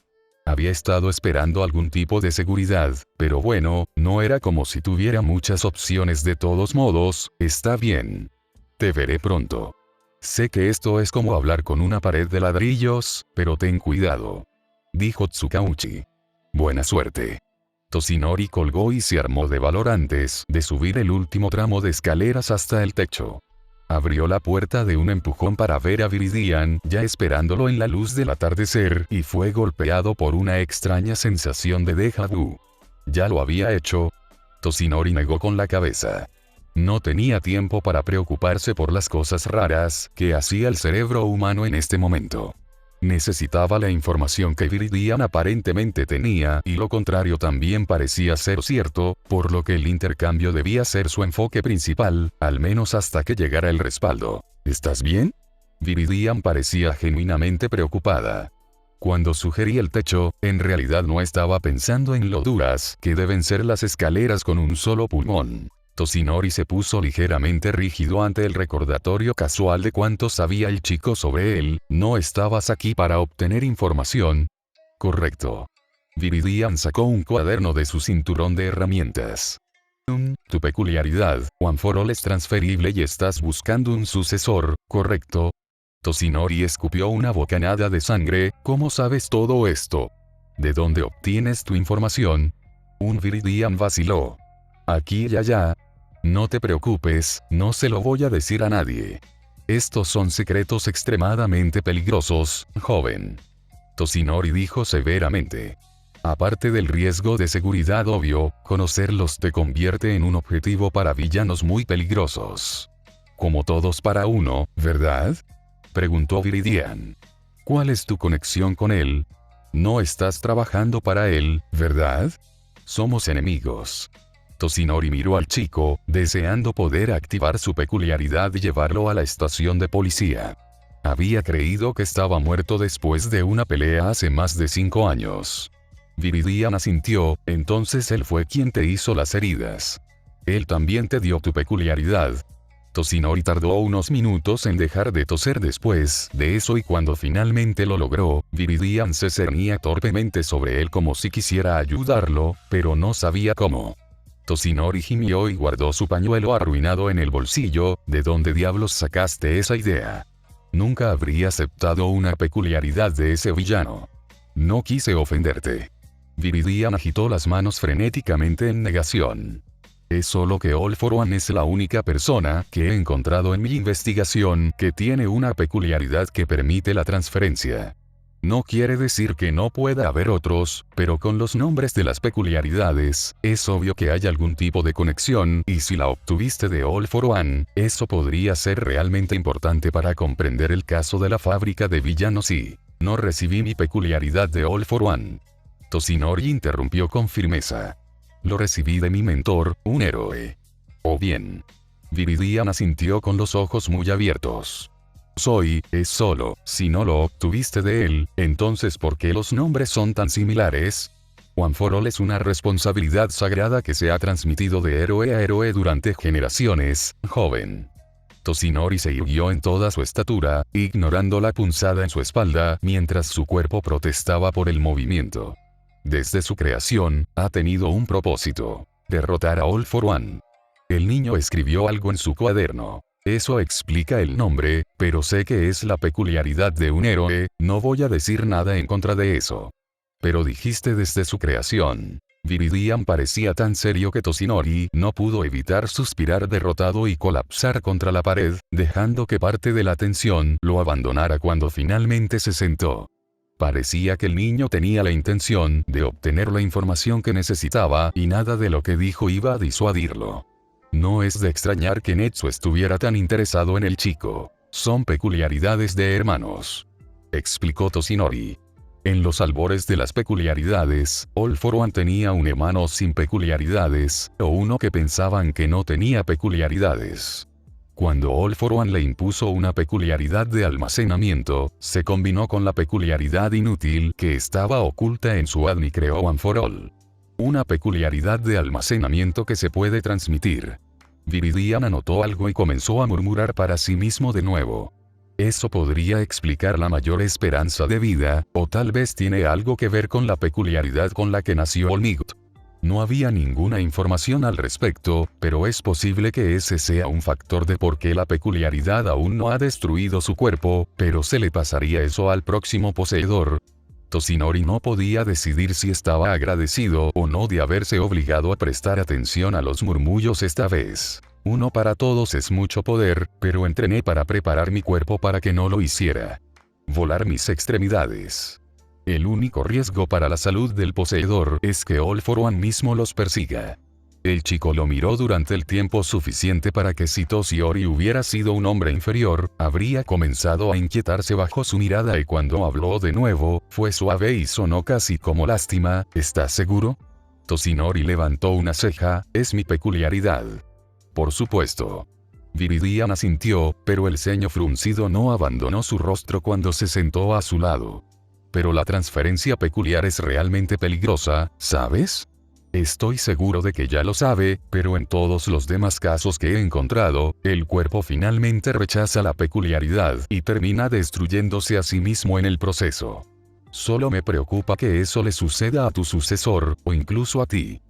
Había estado esperando algún tipo de seguridad, pero bueno, no era como si tuviera muchas opciones de todos modos. Está bien. Te veré pronto. Sé que esto es como hablar con una pared de ladrillos, pero ten cuidado. Dijo Tsukauchi. Buena suerte. Toshinori colgó y se armó de valor antes de subir el último tramo de escaleras hasta el techo. Abrió la puerta de un empujón para ver a Viridian ya esperándolo en la luz del atardecer y fue golpeado por una extraña sensación de déjà vu. ¿Ya lo había hecho? Toshinori negó con la cabeza. No tenía tiempo para preocuparse por las cosas raras que hacía el cerebro humano en este momento. Necesitaba la información que Viridian aparentemente tenía y lo contrario también parecía ser cierto, por lo que el intercambio debía ser su enfoque principal, al menos hasta que llegara el respaldo. ¿Estás bien? Viridian parecía genuinamente preocupada. Cuando sugerí el techo, en realidad no estaba pensando en lo duras que deben ser las escaleras con un solo pulmón. Toshinori se puso ligeramente rígido ante el recordatorio casual de cuánto sabía el chico sobre él. ¿No estabas aquí para obtener información? Correcto. Viridian sacó un cuaderno de su cinturón de herramientas. Tu peculiaridad, One for All es transferible y estás buscando un sucesor, ¿correcto? Toshinori escupió una bocanada de sangre. ¿Cómo sabes todo esto? ¿De dónde obtienes tu información? Viridian vaciló. Aquí y allá. No te preocupes, no se lo voy a decir a nadie. Estos son secretos extremadamente peligrosos, joven. Toshinori dijo severamente. Aparte del riesgo de seguridad obvio, conocerlos te convierte en un objetivo para villanos muy peligrosos. Como todos para uno, ¿verdad? Preguntó Viridian. ¿Cuál es tu conexión con él? No estás trabajando para él, ¿verdad? Somos enemigos. Toshinori miró al chico, deseando poder activar su peculiaridad y llevarlo a la estación de policía. Había creído que estaba muerto después de una pelea hace más de 5 años. Viridian asintió, entonces él fue quien te hizo las heridas. Él también te dio tu peculiaridad. Toshinori tardó unos minutos en dejar de toser después de eso y cuando finalmente lo logró, Viridian se cernía torpemente sobre él como si quisiera ayudarlo, pero no sabía cómo. Toshinori gimió y guardó su pañuelo arruinado en el bolsillo. ¿De dónde diablos sacaste esa idea? Nunca habría aceptado una peculiaridad de ese villano. No quise ofenderte. Viridian agitó las manos frenéticamente en negación. Es solo que All for One es la única persona que he encontrado en mi investigación que tiene una peculiaridad que permite la transferencia. No quiere decir que no pueda haber otros, pero con los nombres de las peculiaridades, es obvio que hay algún tipo de conexión, y si la obtuviste de All for One, eso podría ser realmente importante para comprender el caso de la fábrica de villanos y no recibí mi peculiaridad de All for One. Toshinori interrumpió con firmeza. Lo recibí de mi mentor, un héroe. ¿O bien? Viridian asintió con los ojos muy abiertos. Es solo, si no lo obtuviste de él, entonces ¿por qué los nombres son tan similares? One for All es una responsabilidad sagrada que se ha transmitido de héroe a héroe durante generaciones, joven. Toshinori se irguió en toda su estatura, ignorando la punzada en su espalda, mientras su cuerpo protestaba por el movimiento. Desde su creación, ha tenido un propósito: derrotar a All for One. El niño escribió algo en su cuaderno. Eso explica el nombre, pero sé que es la peculiaridad de un héroe, no voy a decir nada en contra de eso. Pero dijiste desde su creación. Viridian parecía tan serio que Toshinori no pudo evitar suspirar derrotado y colapsar contra la pared, dejando que parte de la tensión lo abandonara cuando finalmente se sentó. Parecía que el niño tenía la intención de obtener la información que necesitaba y nada de lo que dijo iba a disuadirlo. No es de extrañar que Netsu estuviera tan interesado en el chico. Son peculiaridades de hermanos, explicó Toshinori. En los albores de las peculiaridades, All for One tenía un hermano sin peculiaridades, o uno que pensaban que no tenía peculiaridades. Cuando All for One le impuso una peculiaridad de almacenamiento, se combinó con la peculiaridad inútil que estaba oculta en su ADN y creó One for All. Una peculiaridad de almacenamiento que se puede transmitir. Viridian anotó algo y comenzó a murmurar para sí mismo de nuevo. Eso podría explicar la mayor esperanza de vida, o tal vez tiene algo que ver con la peculiaridad con la que nació Olmigot. No había ninguna información al respecto, pero es posible que ese sea un factor de por qué la peculiaridad aún no ha destruido su cuerpo, pero se le pasaría eso al próximo poseedor. Toshinori no podía decidir si estaba agradecido o no de haberse obligado a prestar atención a los murmullos esta vez. Uno para todos es mucho poder, pero entrené para preparar mi cuerpo para que no lo hiciera. Volar mis extremidades. El único riesgo para la salud del poseedor es que All for One mismo los persiga. El chico lo miró durante el tiempo suficiente para que si Toshinori hubiera sido un hombre inferior, habría comenzado a inquietarse bajo su mirada y cuando habló de nuevo, fue suave y sonó casi como lástima. ¿Estás seguro? Toshinori levantó una ceja. Es mi peculiaridad. Por supuesto. Viridian asintió, pero el ceño fruncido no abandonó su rostro cuando se sentó a su lado. Pero la transferencia peculiar es realmente peligrosa, ¿sabes? Estoy seguro de que ya lo sabe, pero en todos los demás casos que he encontrado, el cuerpo finalmente rechaza la peculiaridad y termina destruyéndose a sí mismo en el proceso. Solo me preocupa que eso le suceda a tu sucesor, o incluso a ti.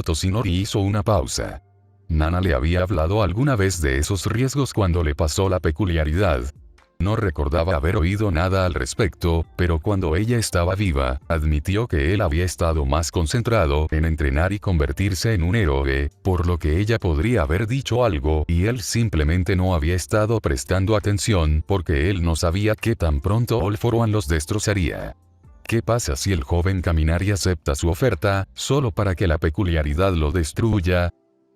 Toshinori hizo una pausa. Nana le había hablado alguna vez de esos riesgos cuando le pasó la peculiaridad. No recordaba haber oído nada al respecto, pero cuando ella estaba viva, admitió que él había estado más concentrado en entrenar y convertirse en un héroe, por lo que ella podría haber dicho algo y él simplemente no había estado prestando atención porque él no sabía que tan pronto All for One los destrozaría. ¿Qué pasa si el joven Kaminari acepta su oferta, solo para que la peculiaridad lo destruya?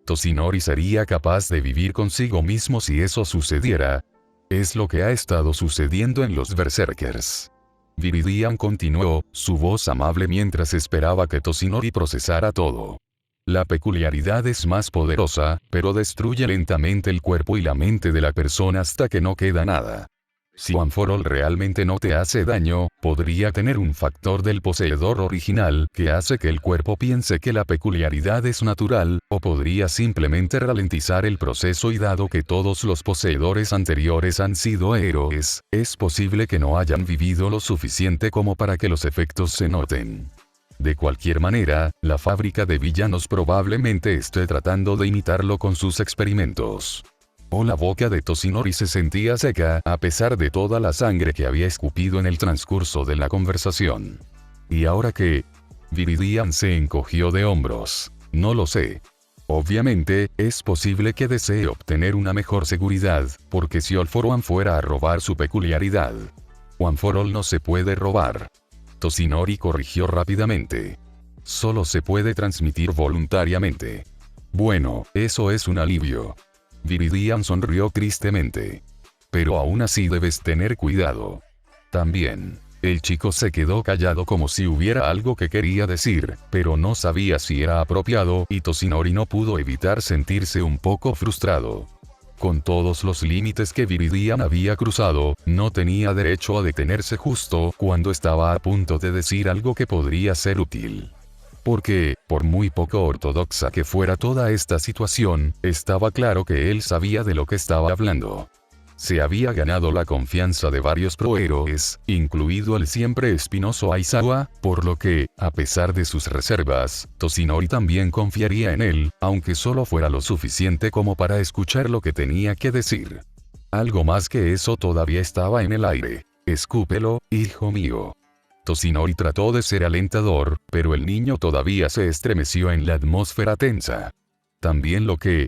Toshinori sería capaz de vivir consigo mismo si eso sucediera. Es lo que ha estado sucediendo en los Berserkers. Viridian continuó, su voz amable mientras esperaba que Toshinori procesara todo. La peculiaridad es más poderosa, pero destruye lentamente el cuerpo y la mente de la persona hasta que no queda nada. Si One for All realmente no te hace daño, podría tener un factor del poseedor original que hace que el cuerpo piense que la peculiaridad es natural, o podría simplemente ralentizar el proceso y dado que todos los poseedores anteriores han sido héroes, es posible que no hayan vivido lo suficiente como para que los efectos se noten. De cualquier manera, la fábrica de villanos probablemente esté tratando de imitarlo con sus experimentos. La boca de Toshinori se sentía seca a pesar de toda la sangre que había escupido en el transcurso de la conversación. ¿Y ahora qué? Viridian se encogió de hombros. No lo sé. Obviamente, es posible que desee obtener una mejor seguridad, porque si All for One fuera a robar su peculiaridad. One for All no se puede robar. Toshinori corrigió rápidamente. Solo se puede transmitir voluntariamente. Bueno, eso es un alivio. Viridian sonrió tristemente. Pero aún así debes tener cuidado. También. El chico se quedó callado como si hubiera algo que quería decir, pero no sabía si era apropiado y Toshinori no pudo evitar sentirse un poco frustrado. Con todos los límites que Viridian había cruzado, no tenía derecho a detenerse justo cuando estaba a punto de decir algo que podría ser útil. Porque, por muy poco ortodoxa que fuera toda esta situación, estaba claro que él sabía de lo que estaba hablando. Se había ganado la confianza de varios prohéroes, incluido el siempre espinoso Aizawa, por lo que, a pesar de sus reservas, Toshinori también confiaría en él, aunque solo fuera lo suficiente como para escuchar lo que tenía que decir. Algo más que eso todavía estaba en el aire. Escúpelo, hijo mío. Toshinori trató de ser alentador, pero el niño todavía se estremeció en la atmósfera tensa. También lo que...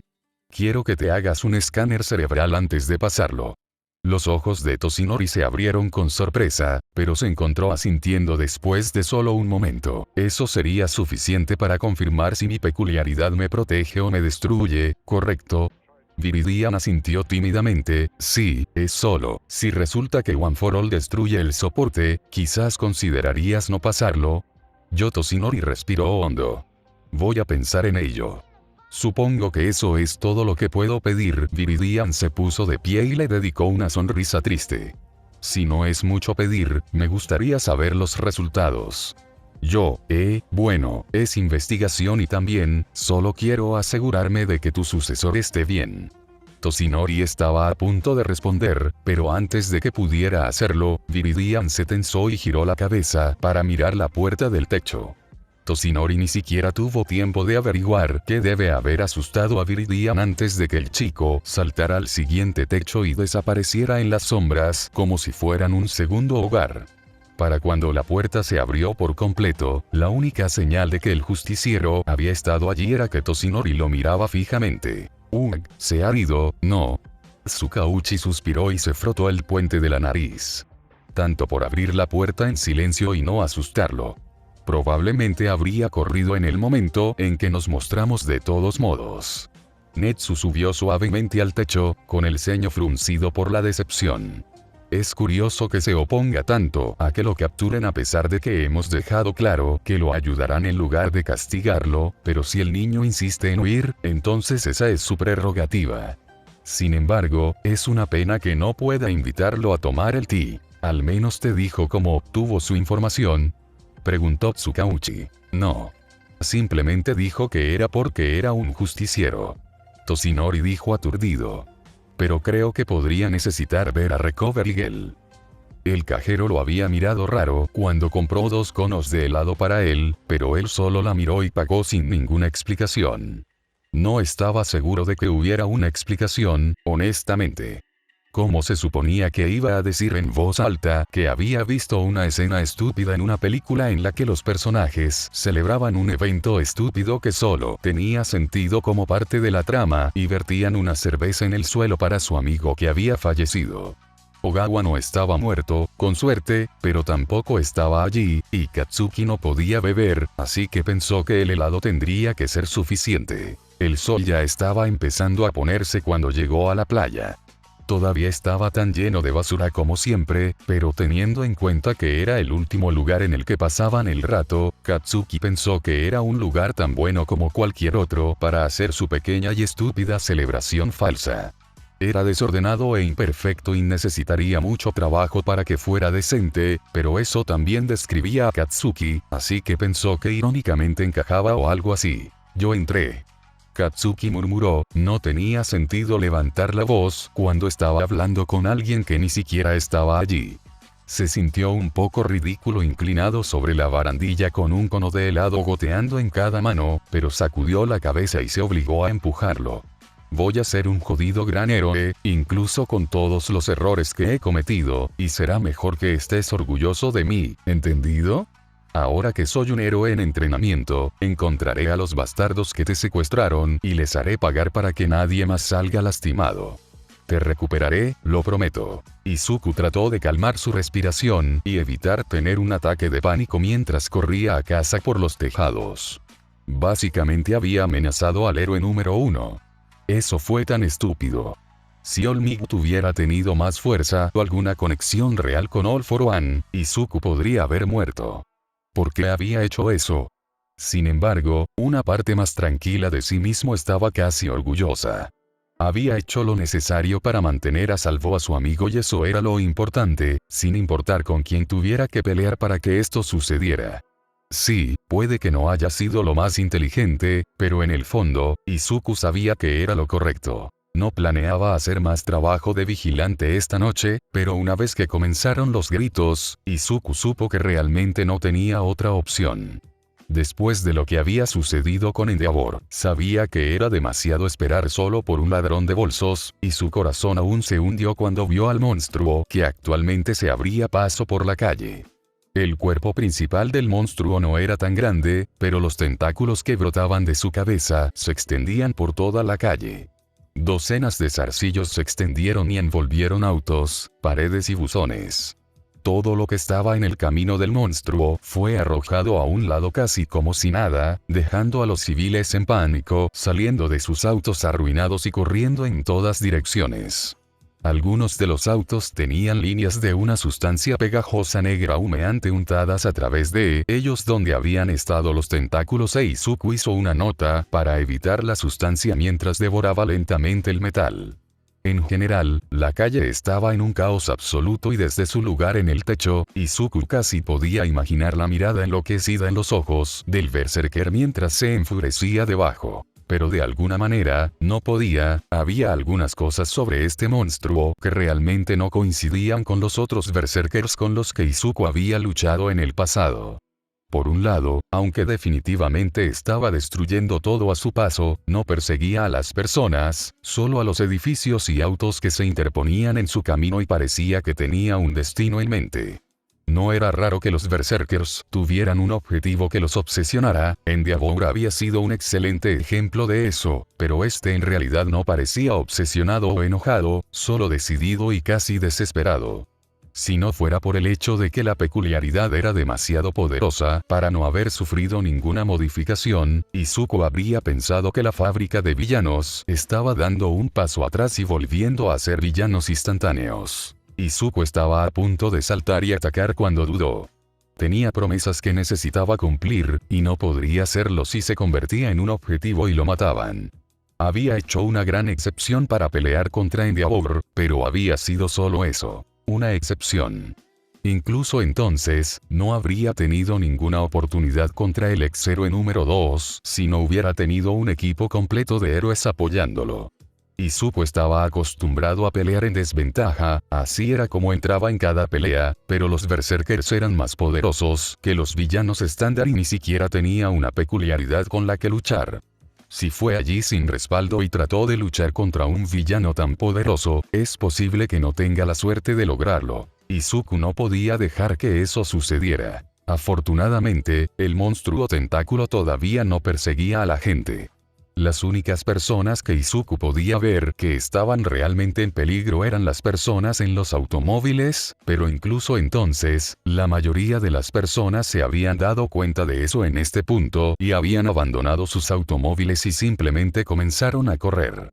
Quiero que te hagas un escáner cerebral antes de pasarlo. Los ojos de Toshinori se abrieron con sorpresa, pero se encontró asintiendo después de solo un momento. Eso sería suficiente para confirmar si mi peculiaridad me protege o me destruye, ¿correcto? Viridian asintió tímidamente, sí, es solo. Si resulta que One for All destruye el soporte, quizás considerarías no pasarlo. Toshinori respiró hondo. Voy a pensar en ello. Supongo que eso es todo lo que puedo pedir. Viridian se puso de pie y le dedicó una sonrisa triste. Si no es mucho pedir, me gustaría saber los resultados. Bueno, es investigación y también, solo quiero asegurarme de que tu sucesor esté bien. Toshinori estaba a punto de responder, pero antes de que pudiera hacerlo, Viridian se tensó y giró la cabeza para mirar la puerta del techo. Toshinori ni siquiera tuvo tiempo de averiguar qué debe haber asustado a Viridian antes de que el chico saltara al siguiente techo y desapareciera en las sombras como si fueran un segundo hogar. Para cuando la puerta se abrió por completo, la única señal de que el justiciero había estado allí era que Toshinori lo miraba fijamente. ¿Se ha ido? No. Tsukauchi suspiró y se frotó el puente de la nariz. Tanto por abrir la puerta en silencio y no asustarlo. Probablemente habría corrido en el momento en que nos mostramos de todos modos. Netsu subió suavemente al techo, con el ceño fruncido por la decepción. Es curioso que se oponga tanto a que lo capturen a pesar de que hemos dejado claro que lo ayudarán en lugar de castigarlo, pero si el niño insiste en huir, entonces esa es su prerrogativa. Sin embargo, es una pena que no pueda invitarlo a tomar el té. ¿Al menos te dijo cómo obtuvo su información?, preguntó Tsukauchi. No. Simplemente dijo que era porque era un justiciero. Toshinori dijo aturdido. Pero creo que podría necesitar ver a Recovery Girl. El cajero lo había mirado raro cuando compró 2 conos de helado para él, pero él solo la miró y pagó sin ninguna explicación. No estaba seguro de que hubiera una explicación, honestamente. ¿Cómo se suponía que iba a decir en voz alta que había visto una escena estúpida en una película en la que los personajes celebraban un evento estúpido que solo tenía sentido como parte de la trama y vertían una cerveza en el suelo para su amigo que había fallecido? Ogawa no estaba muerto, con suerte, pero tampoco estaba allí, y Katsuki no podía beber, así que pensó que el helado tendría que ser suficiente. El sol ya estaba empezando a ponerse cuando llegó a la playa. Todavía estaba tan lleno de basura como siempre, pero teniendo en cuenta que era el último lugar en el que pasaban el rato, Katsuki pensó que era un lugar tan bueno como cualquier otro para hacer su pequeña y estúpida celebración falsa. Era desordenado e imperfecto y necesitaría mucho trabajo para que fuera decente, pero eso también describía a Katsuki, así que pensó que irónicamente encajaba o algo así. Yo entré. Katsuki murmuró, no tenía sentido levantar la voz cuando estaba hablando con alguien que ni siquiera estaba allí. Se sintió un poco ridículo inclinado sobre la barandilla con un cono de helado goteando en cada mano, pero sacudió la cabeza y se obligó a empujarlo. Voy a ser un jodido gran héroe, incluso con todos los errores que he cometido, y será mejor que estés orgulloso de mí, ¿entendido? Ahora que soy un héroe en entrenamiento, encontraré a los bastardos que te secuestraron y les haré pagar para que nadie más salga lastimado. Te recuperaré, lo prometo. Izuku trató de calmar su respiración y evitar tener un ataque de pánico mientras corría a casa por los tejados. Básicamente había amenazado al héroe número 1. Eso fue tan estúpido. Si Olmig tuviera tenido más fuerza o alguna conexión real con All for One, Izuku podría haber muerto. ¿Por qué había hecho eso? Sin embargo, una parte más tranquila de sí mismo estaba casi orgullosa. Había hecho lo necesario para mantener a salvo a su amigo y eso era lo importante, sin importar con quién tuviera que pelear para que esto sucediera. Sí, puede que no haya sido lo más inteligente, pero en el fondo, Izuku sabía que era lo correcto. No planeaba hacer más trabajo de vigilante esta noche, pero una vez que comenzaron los gritos, Izuku supo que realmente no tenía otra opción. Después de lo que había sucedido con Endeavor, sabía que era demasiado esperar solo por un ladrón de bolsos, y su corazón aún se hundió cuando vio al monstruo que actualmente se abría paso por la calle. El cuerpo principal del monstruo no era tan grande, pero los tentáculos que brotaban de su cabeza se extendían por toda la calle. Docenas de zarcillos se extendieron y envolvieron autos, paredes y buzones. Todo lo que estaba en el camino del monstruo fue arrojado a un lado casi como si nada, dejando a los civiles en pánico, saliendo de sus autos arruinados y corriendo en todas direcciones. Algunos de los autos tenían líneas de una sustancia pegajosa negra humeante untadas a través de ellos donde habían estado los tentáculos e Izuku hizo una nota para evitar la sustancia mientras devoraba lentamente el metal. En general, la calle estaba en un caos absoluto y desde su lugar en el techo, Izuku casi podía imaginar la mirada enloquecida en los ojos del berserker mientras se enfurecía debajo. Pero de alguna manera, no podía, había algunas cosas sobre este monstruo que realmente no coincidían con los otros berserkers con los que Izuku había luchado en el pasado. Por un lado, aunque definitivamente estaba destruyendo todo a su paso, no perseguía a las personas, solo a los edificios y autos que se interponían en su camino y parecía que tenía un destino en mente. No era raro que los berserkers tuvieran un objetivo que los obsesionara, Endeavor había sido un excelente ejemplo de eso, pero este en realidad no parecía obsesionado o enojado, solo decidido y casi desesperado. Si no fuera por el hecho de que la peculiaridad era demasiado poderosa para no haber sufrido ninguna modificación, Izuku habría pensado que la fábrica de villanos estaba dando un paso atrás y volviendo a ser villanos instantáneos. Izuku estaba a punto de saltar y atacar cuando dudó. Tenía promesas que necesitaba cumplir, y no podría hacerlo si se convertía en un objetivo y lo mataban. Había hecho una gran excepción para pelear contra Endeavor, pero había sido solo eso, una excepción. Incluso entonces, no habría tenido ninguna oportunidad contra el ex-héroe número 2 si no hubiera tenido un equipo completo de héroes apoyándolo. Izuku estaba acostumbrado a pelear en desventaja, así era como entraba en cada pelea, pero los berserkers eran más poderosos que los villanos estándar y ni siquiera tenía una peculiaridad con la que luchar. Si fue allí sin respaldo y trató de luchar contra un villano tan poderoso, es posible que no tenga la suerte de lograrlo. Izuku no podía dejar que eso sucediera. Afortunadamente, el monstruo tentáculo todavía no perseguía a la gente. Las únicas personas que Izuku podía ver que estaban realmente en peligro eran las personas en los automóviles, pero incluso entonces, la mayoría de las personas se habían dado cuenta de eso en este punto y habían abandonado sus automóviles y simplemente comenzaron a correr.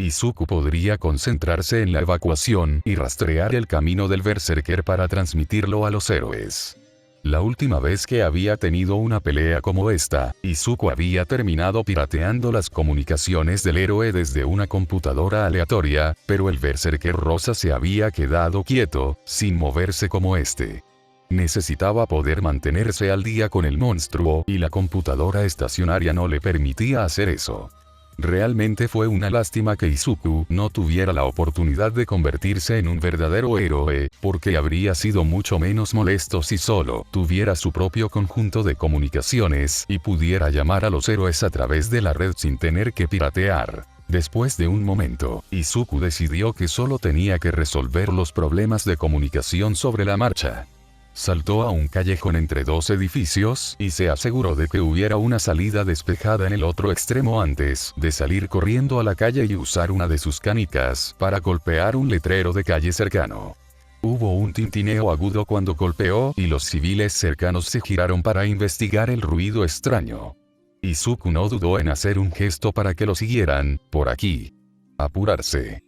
Izuku podría concentrarse en la evacuación y rastrear el camino del Berserker para transmitirlo a los héroes. La última vez que había tenido una pelea como esta, Izuku había terminado pirateando las comunicaciones del héroe desde una computadora aleatoria, pero el Berserker rosa se había quedado quieto, sin moverse como este. Necesitaba poder mantenerse al día con el monstruo y la computadora estacionaria no le permitía hacer eso. Realmente fue una lástima que Izuku no tuviera la oportunidad de convertirse en un verdadero héroe, porque habría sido mucho menos molesto si solo tuviera su propio conjunto de comunicaciones y pudiera llamar a los héroes a través de la red sin tener que piratear. Después de un momento, Izuku decidió que solo tenía que resolver los problemas de comunicación sobre la marcha. Saltó a un callejón entre dos edificios y se aseguró de que hubiera una salida despejada en el otro extremo antes de salir corriendo a la calle y usar una de sus canicas para golpear un letrero de calle cercano. Hubo un tintineo agudo cuando golpeó y los civiles cercanos se giraron para investigar el ruido extraño. Izuku no dudó en hacer un gesto para que lo siguieran, por aquí. Apurarse.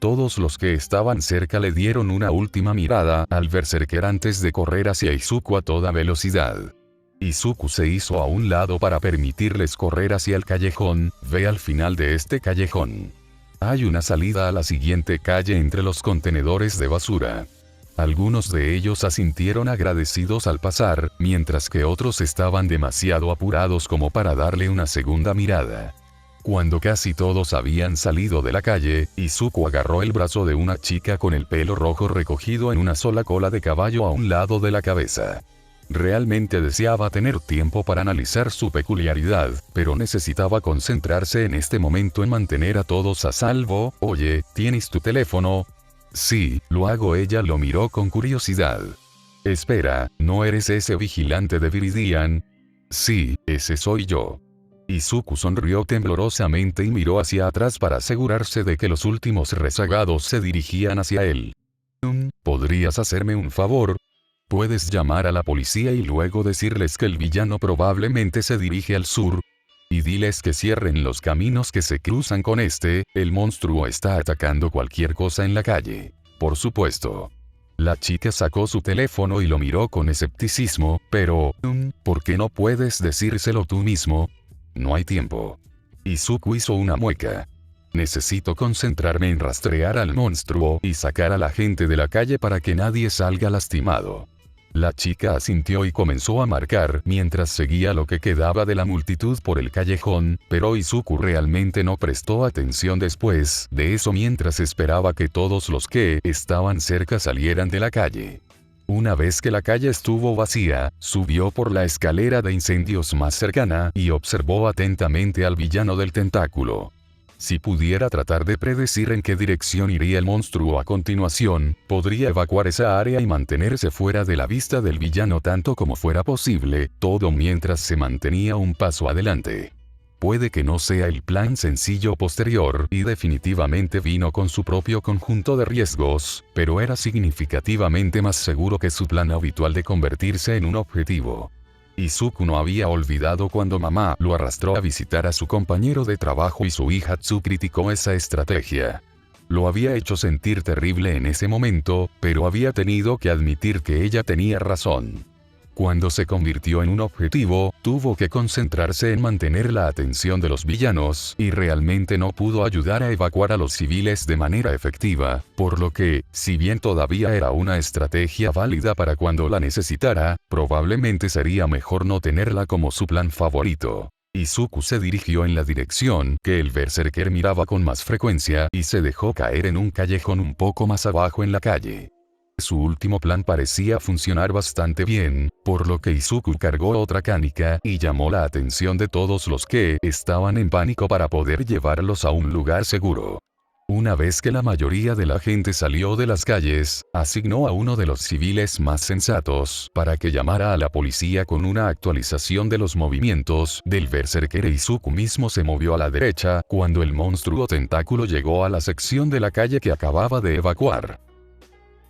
Todos los que estaban cerca le dieron una última mirada al Berserker antes de correr hacia Izuku a toda velocidad. Izuku se hizo a un lado para permitirles correr hacia el callejón. Ve al final de este callejón. Hay una salida a la siguiente calle entre los contenedores de basura. Algunos de ellos asintieron agradecidos al pasar, mientras que otros estaban demasiado apurados como para darle una segunda mirada. Cuando casi todos habían salido de la calle, Izuku agarró el brazo de una chica con el pelo rojo recogido en una sola cola de caballo a un lado de la cabeza. Realmente deseaba tener tiempo para analizar su peculiaridad, pero necesitaba concentrarse en este momento en mantener a todos a salvo. Oye, ¿tienes tu teléfono? Sí, lo hago. Ella lo miró con curiosidad. Espera, ¿no eres ese vigilante de Viridian? Sí, ese soy yo. Izuku sonrió temblorosamente y miró hacia atrás para asegurarse de que los últimos rezagados se dirigían hacia él. ¿Podrías hacerme un favor? Puedes llamar a la policía y luego decirles que el villano probablemente se dirige al sur. Y diles que cierren los caminos que se cruzan con este, el monstruo está atacando cualquier cosa en la calle. Por supuesto. La chica sacó su teléfono y lo miró con escepticismo, pero, ¿por qué no puedes decírselo tú mismo? No hay tiempo. Izuku hizo una mueca. Necesito concentrarme en rastrear al monstruo y sacar a la gente de la calle para que nadie salga lastimado. La chica asintió y comenzó a marcar mientras seguía lo que quedaba de la multitud por el callejón, pero Izuku realmente no prestó atención después de eso mientras esperaba que todos los que estaban cerca salieran de la calle. Una vez que la calle estuvo vacía, subió por la escalera de incendios más cercana y observó atentamente al villano del tentáculo. Si pudiera tratar de predecir en qué dirección iría el monstruo a continuación, podría evacuar esa área y mantenerse fuera de la vista del villano tanto como fuera posible, todo mientras se mantenía un paso adelante. Puede que no sea el plan sencillo posterior y definitivamente vino con su propio conjunto de riesgos, pero era significativamente más seguro que su plan habitual de convertirse en un objetivo. Izuku no había olvidado cuando mamá lo arrastró a visitar a su compañero de trabajo y su hija Tsu criticó esa estrategia. Lo había hecho sentir terrible en ese momento, pero había tenido que admitir que ella tenía razón. Cuando se convirtió en un objetivo, tuvo que concentrarse en mantener la atención de los villanos y realmente no pudo ayudar a evacuar a los civiles de manera efectiva, por lo que, si bien todavía era una estrategia válida para cuando la necesitara, probablemente sería mejor no tenerla como su plan favorito. Izuku se dirigió en la dirección que el Berserker miraba con más frecuencia y se dejó caer en un callejón un poco más abajo en la calle. Su último plan parecía funcionar bastante bien, por lo que Izuku cargó otra canica y llamó la atención de todos los que estaban en pánico para poder llevarlos a un lugar seguro. Una vez que la mayoría de la gente salió de las calles, asignó a uno de los civiles más sensatos para que llamara a la policía con una actualización de los movimientos del Berserker. Izuku mismo se movió a la derecha cuando el monstruo tentáculo llegó a la sección de la calle que acababa de evacuar.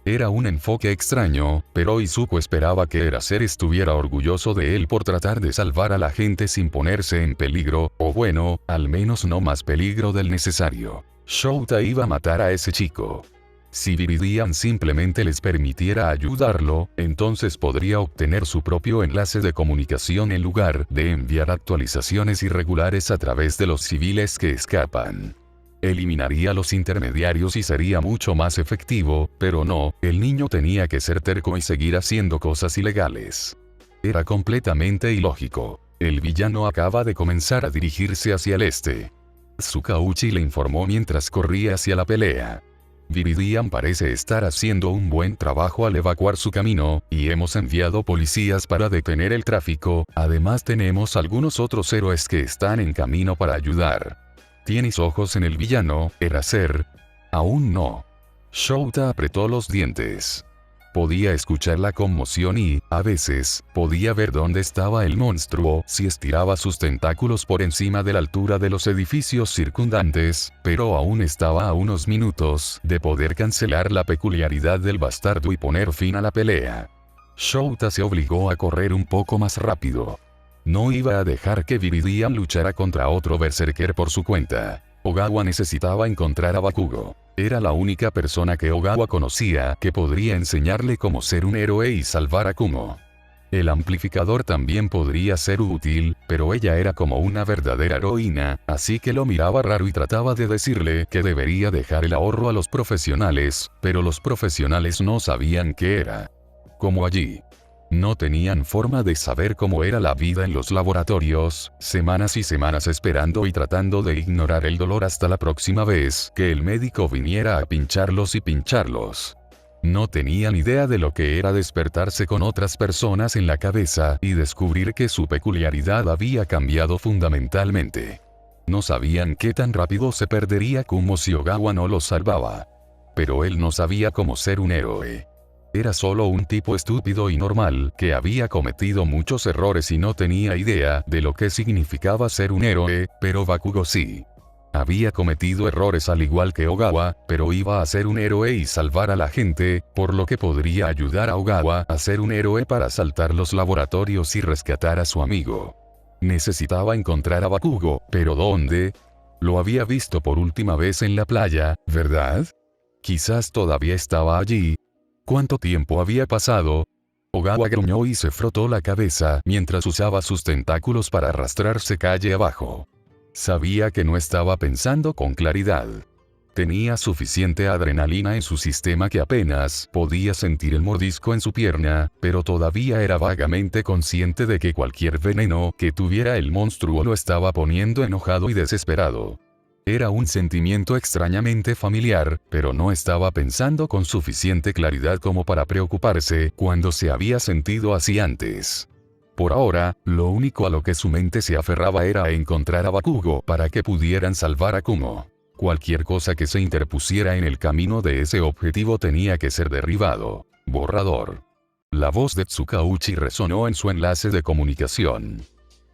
Era un enfoque extraño, pero Izuku esperaba que Eraser estuviera orgulloso de él por tratar de salvar a la gente sin ponerse en peligro, o bueno, al menos no más peligro del necesario. Shouta iba a matar a ese chico. Si Viridian simplemente les permitiera ayudarlo, entonces podría obtener su propio enlace de comunicación en lugar de enviar actualizaciones irregulares a través de los civiles que escapan. Eliminaría los intermediarios y sería mucho más efectivo, pero no, el niño tenía que ser terco y seguir haciendo cosas ilegales. Era completamente ilógico. El villano acaba de comenzar a dirigirse hacia el este. Tsukauchi le informó mientras corría hacia la pelea. Viridian parece estar haciendo un buen trabajo al evacuar su camino, y hemos enviado policías para detener el tráfico, además tenemos algunos otros héroes que están en camino para ayudar. ¿Tienes ojos en el villano, Eraser? Aún no. Shouta apretó los dientes. Podía escuchar la conmoción y, a veces, podía ver dónde estaba el monstruo si estiraba sus tentáculos por encima de la altura de los edificios circundantes, pero aún estaba a unos minutos de poder cancelar la peculiaridad del bastardo y poner fin a la pelea. Shouta se obligó a correr un poco más rápido. No iba a dejar que Viridian luchara contra otro berserker por su cuenta. Ogawa necesitaba encontrar a Bakugo. Era la única persona que Ogawa conocía que podría enseñarle cómo ser un héroe y salvar a Kumo. El amplificador también podría ser útil, pero ella era como una verdadera heroína, así que lo miraba raro y trataba de decirle que debería dejar el ahorro a los profesionales, pero los profesionales no sabían qué era. Como allí. No tenían forma de saber cómo era la vida en los laboratorios, semanas y semanas esperando y tratando de ignorar el dolor hasta la próxima vez que el médico viniera a pincharlos y pincharlos. No tenían idea de lo que era despertarse con otras personas en la cabeza y descubrir que su peculiaridad había cambiado fundamentalmente. No sabían qué tan rápido se perdería Kumo si Ogawa no lo salvaba. Pero él no sabía cómo ser un héroe. Era solo un tipo estúpido y normal que había cometido muchos errores y no tenía idea de lo que significaba ser un héroe, pero Bakugo sí. Había cometido errores al igual que Ogawa, pero iba a ser un héroe y salvar a la gente, por lo que podría ayudar a Ogawa a ser un héroe para asaltar los laboratorios y rescatar a su amigo. Necesitaba encontrar a Bakugo, pero ¿dónde? Lo había visto por última vez en la playa, ¿verdad? Quizás todavía estaba allí. ¿Cuánto tiempo había pasado? Ogawa gruñó y se frotó la cabeza mientras usaba sus tentáculos para arrastrarse calle abajo. Sabía que no estaba pensando con claridad. Tenía suficiente adrenalina en su sistema que apenas podía sentir el mordisco en su pierna, pero todavía era vagamente consciente de que cualquier veneno que tuviera el monstruo lo estaba poniendo enojado y desesperado. Era un sentimiento extrañamente familiar, pero no estaba pensando con suficiente claridad como para preocuparse cuando se había sentido así antes. Por ahora, lo único a lo que su mente se aferraba era a encontrar a Bakugo para que pudieran salvar a Kumo. Cualquier cosa que se interpusiera en el camino de ese objetivo tenía que ser derribado. Borrador. La voz de Tsukauchi resonó en su enlace de comunicación.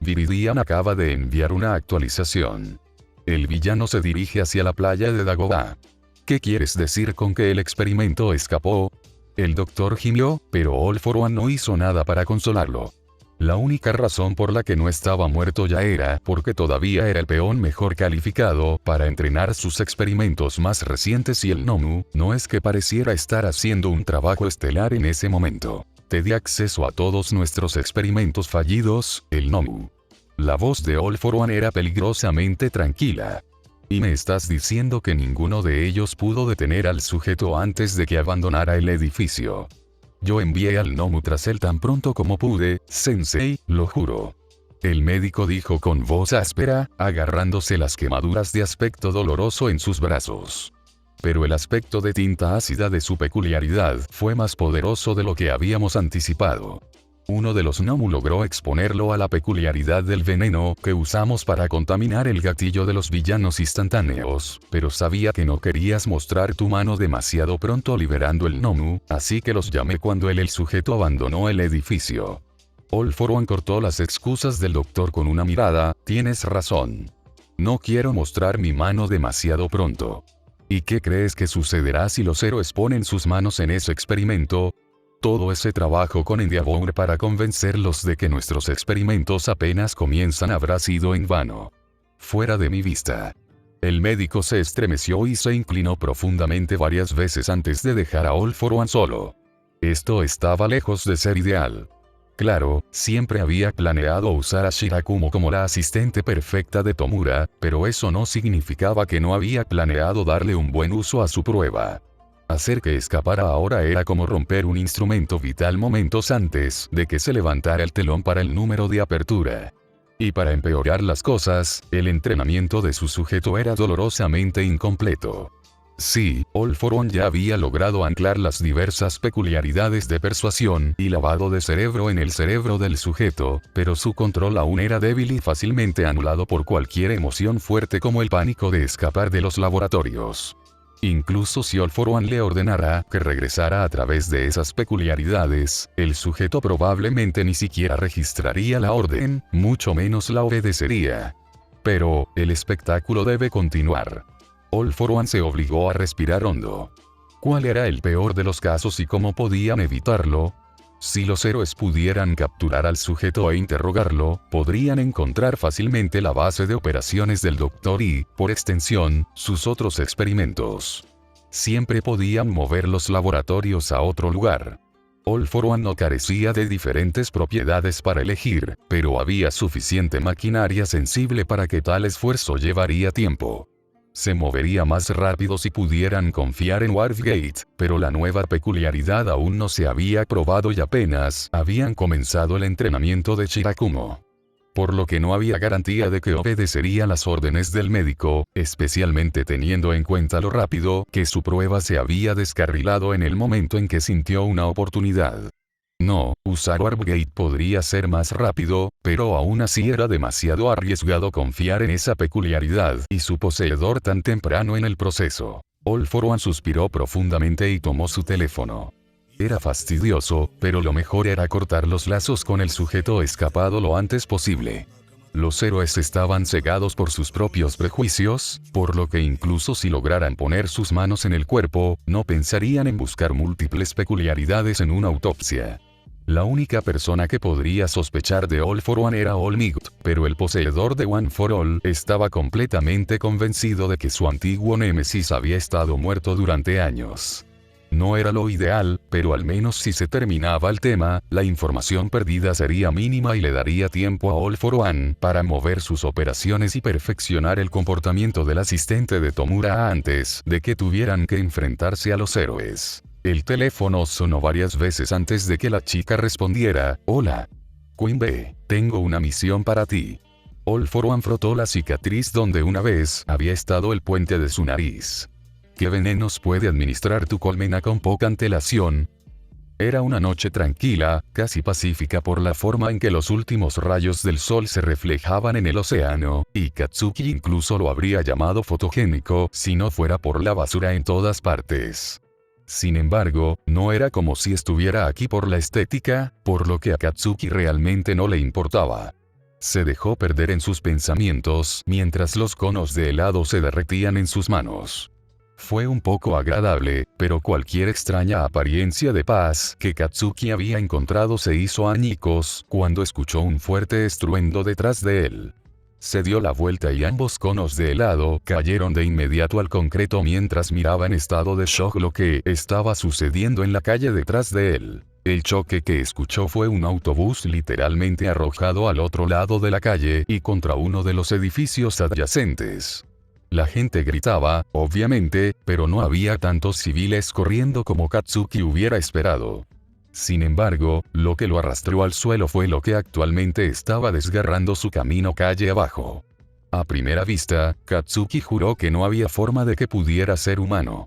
Viridian acaba de enviar una actualización. El villano se dirige hacia la playa de Dagoba. ¿Qué quieres decir con que el experimento escapó? El doctor gimió, pero All for One no hizo nada para consolarlo. La única razón por la que no estaba muerto ya era porque todavía era el peón mejor calificado para entrenar sus experimentos más recientes y el Nomu no es que pareciera estar haciendo un trabajo estelar en ese momento. Te di acceso a todos nuestros experimentos fallidos, el Nomu. La voz de All for One era peligrosamente tranquila. ¿Y me estás diciendo que ninguno de ellos pudo detener al sujeto antes de que abandonara el edificio? Yo envié al Nomu tras él tan pronto como pude, Sensei, lo juro. El médico dijo con voz áspera, agarrándose las quemaduras de aspecto doloroso en sus brazos. Pero el aspecto de tinta ácida de su peculiaridad fue más poderoso de lo que habíamos anticipado. Uno de los Nomu logró exponerlo a la peculiaridad del veneno que usamos para contaminar el gatillo de los villanos instantáneos, pero sabía que no querías mostrar tu mano demasiado pronto liberando el Nomu, así que los llamé cuando el sujeto abandonó el edificio. All for One cortó las excusas del doctor con una mirada, tienes razón. No quiero mostrar mi mano demasiado pronto. ¿Y qué crees que sucederá si los héroes ponen sus manos en ese experimento? Todo ese trabajo con Endeavor para convencerlos de que nuestros experimentos apenas comienzan habrá sido en vano. Fuera de mi vista. El médico se estremeció y se inclinó profundamente varias veces antes de dejar a All For One solo. Esto estaba lejos de ser ideal. Claro, siempre había planeado usar a Shirakumo como la asistente perfecta de Tomura, pero eso no significaba que no había planeado darle un buen uso a su prueba. Hacer que escapara ahora era como romper un instrumento vital momentos antes de que se levantara el telón para el número de apertura. Y para empeorar las cosas, el entrenamiento de su sujeto era dolorosamente incompleto. Sí, All For One ya había logrado anclar las diversas peculiaridades de persuasión y lavado de cerebro en el cerebro del sujeto, pero su control aún era débil y fácilmente anulado por cualquier emoción fuerte como el pánico de escapar de los laboratorios. Incluso si All For One le ordenara que regresara a través de esas peculiaridades, el sujeto probablemente ni siquiera registraría la orden, mucho menos la obedecería. Pero, el espectáculo debe continuar. All For One se obligó a respirar hondo. ¿Cuál era el peor de los casos y cómo podían evitarlo? Si los héroes pudieran capturar al sujeto e interrogarlo, podrían encontrar fácilmente la base de operaciones del doctor y, por extensión, sus otros experimentos. Siempre podían mover los laboratorios a otro lugar. All For One no carecía de diferentes propiedades para elegir, pero había suficiente maquinaria sensible para que tal esfuerzo llevaría tiempo. Se movería más rápido si pudieran confiar en Warfgate, pero la nueva peculiaridad aún no se había probado y apenas habían comenzado el entrenamiento de Shirakumo. Por lo que no había garantía de que obedecería las órdenes del médico, especialmente teniendo en cuenta lo rápido que su prueba se había descarrilado en el momento en que sintió una oportunidad. No, usar Warpgate podría ser más rápido, pero aún así era demasiado arriesgado confiar en esa peculiaridad y su poseedor tan temprano en el proceso. All For One suspiró profundamente y tomó su teléfono. Era fastidioso, pero lo mejor era cortar los lazos con el sujeto escapado lo antes posible. Los héroes estaban cegados por sus propios prejuicios, por lo que incluso si lograran poner sus manos en el cuerpo, no pensarían en buscar múltiples peculiaridades en una autopsia. La única persona que podría sospechar de All For One era All Might, pero el poseedor de One For All estaba completamente convencido de que su antiguo némesis había estado muerto durante años. No era lo ideal, pero al menos si se terminaba el tema, la información perdida sería mínima y le daría tiempo a All For One para mover sus operaciones y perfeccionar el comportamiento del asistente de Tomura antes de que tuvieran que enfrentarse a los héroes. El teléfono sonó varias veces antes de que la chica respondiera. Hola. Queen B, tengo una misión para ti. All For One frotó la cicatriz donde una vez había estado el puente de su nariz. ¿Qué venenos puede administrar tu colmena con poca antelación? Era una noche tranquila, casi pacífica por la forma en que los últimos rayos del sol se reflejaban en el océano, y Katsuki incluso lo habría llamado fotogénico si no fuera por la basura en todas partes. Sin embargo, no era como si estuviera aquí por la estética, por lo que a Katsuki realmente no le importaba. Se dejó perder en sus pensamientos mientras los conos de helado se derretían en sus manos. Fue un poco agradable, pero cualquier extraña apariencia de paz que Katsuki había encontrado se hizo añicos cuando escuchó un fuerte estruendo detrás de él. Se dio la vuelta y ambos conos de helado cayeron de inmediato al concreto mientras miraba en estado de shock lo que estaba sucediendo en la calle detrás de él. El choque que escuchó fue un autobús literalmente arrojado al otro lado de la calle y contra uno de los edificios adyacentes. La gente gritaba, obviamente, pero no había tantos civiles corriendo como Katsuki hubiera esperado. Sin embargo, lo que lo arrastró al suelo fue lo que actualmente estaba desgarrando su camino calle abajo. A primera vista, Katsuki juró que no había forma de que pudiera ser humano.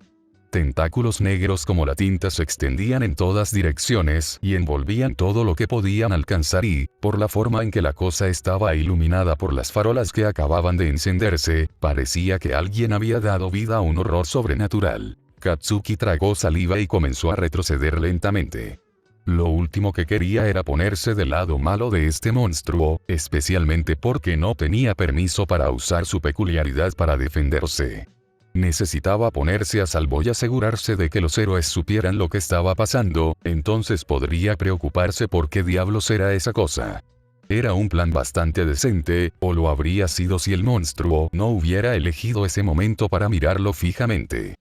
Tentáculos negros como la tinta se extendían en todas direcciones y envolvían todo lo que podían alcanzar y, por la forma en que la cosa estaba iluminada por las farolas que acababan de encenderse, parecía que alguien había dado vida a un horror sobrenatural. Katsuki tragó saliva y comenzó a retroceder lentamente. Lo último que quería era ponerse del lado malo de este monstruo, especialmente porque no tenía permiso para usar su peculiaridad para defenderse. Necesitaba ponerse a salvo y asegurarse de que los héroes supieran lo que estaba pasando, entonces podría preocuparse por qué diablos era esa cosa. Era un plan bastante decente, o lo habría sido si el monstruo no hubiera elegido ese momento para mirarlo fijamente.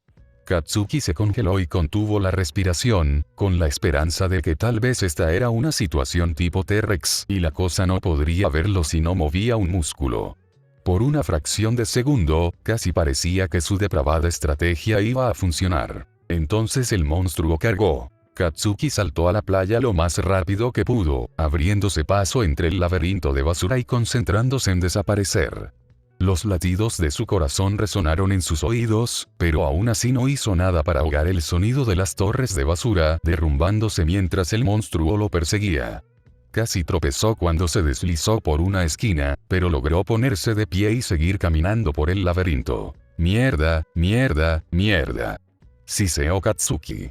Katsuki se congeló y contuvo la respiración, con la esperanza de que tal vez esta era una situación tipo T-Rex y la cosa no podría verlo si no movía un músculo. Por una fracción de segundo, casi parecía que su depravada estrategia iba a funcionar. Entonces el monstruo cargó. Katsuki saltó a la playa lo más rápido que pudo, abriéndose paso entre el laberinto de basura y concentrándose en desaparecer. Los latidos de su corazón resonaron en sus oídos, pero aún así no hizo nada para ahogar el sonido de las torres de basura derrumbándose mientras el monstruo lo perseguía. Casi tropezó cuando se deslizó por una esquina, pero logró ponerse de pie y seguir caminando por el laberinto. Mierda, mierda, mierda. Siseó Katsuki.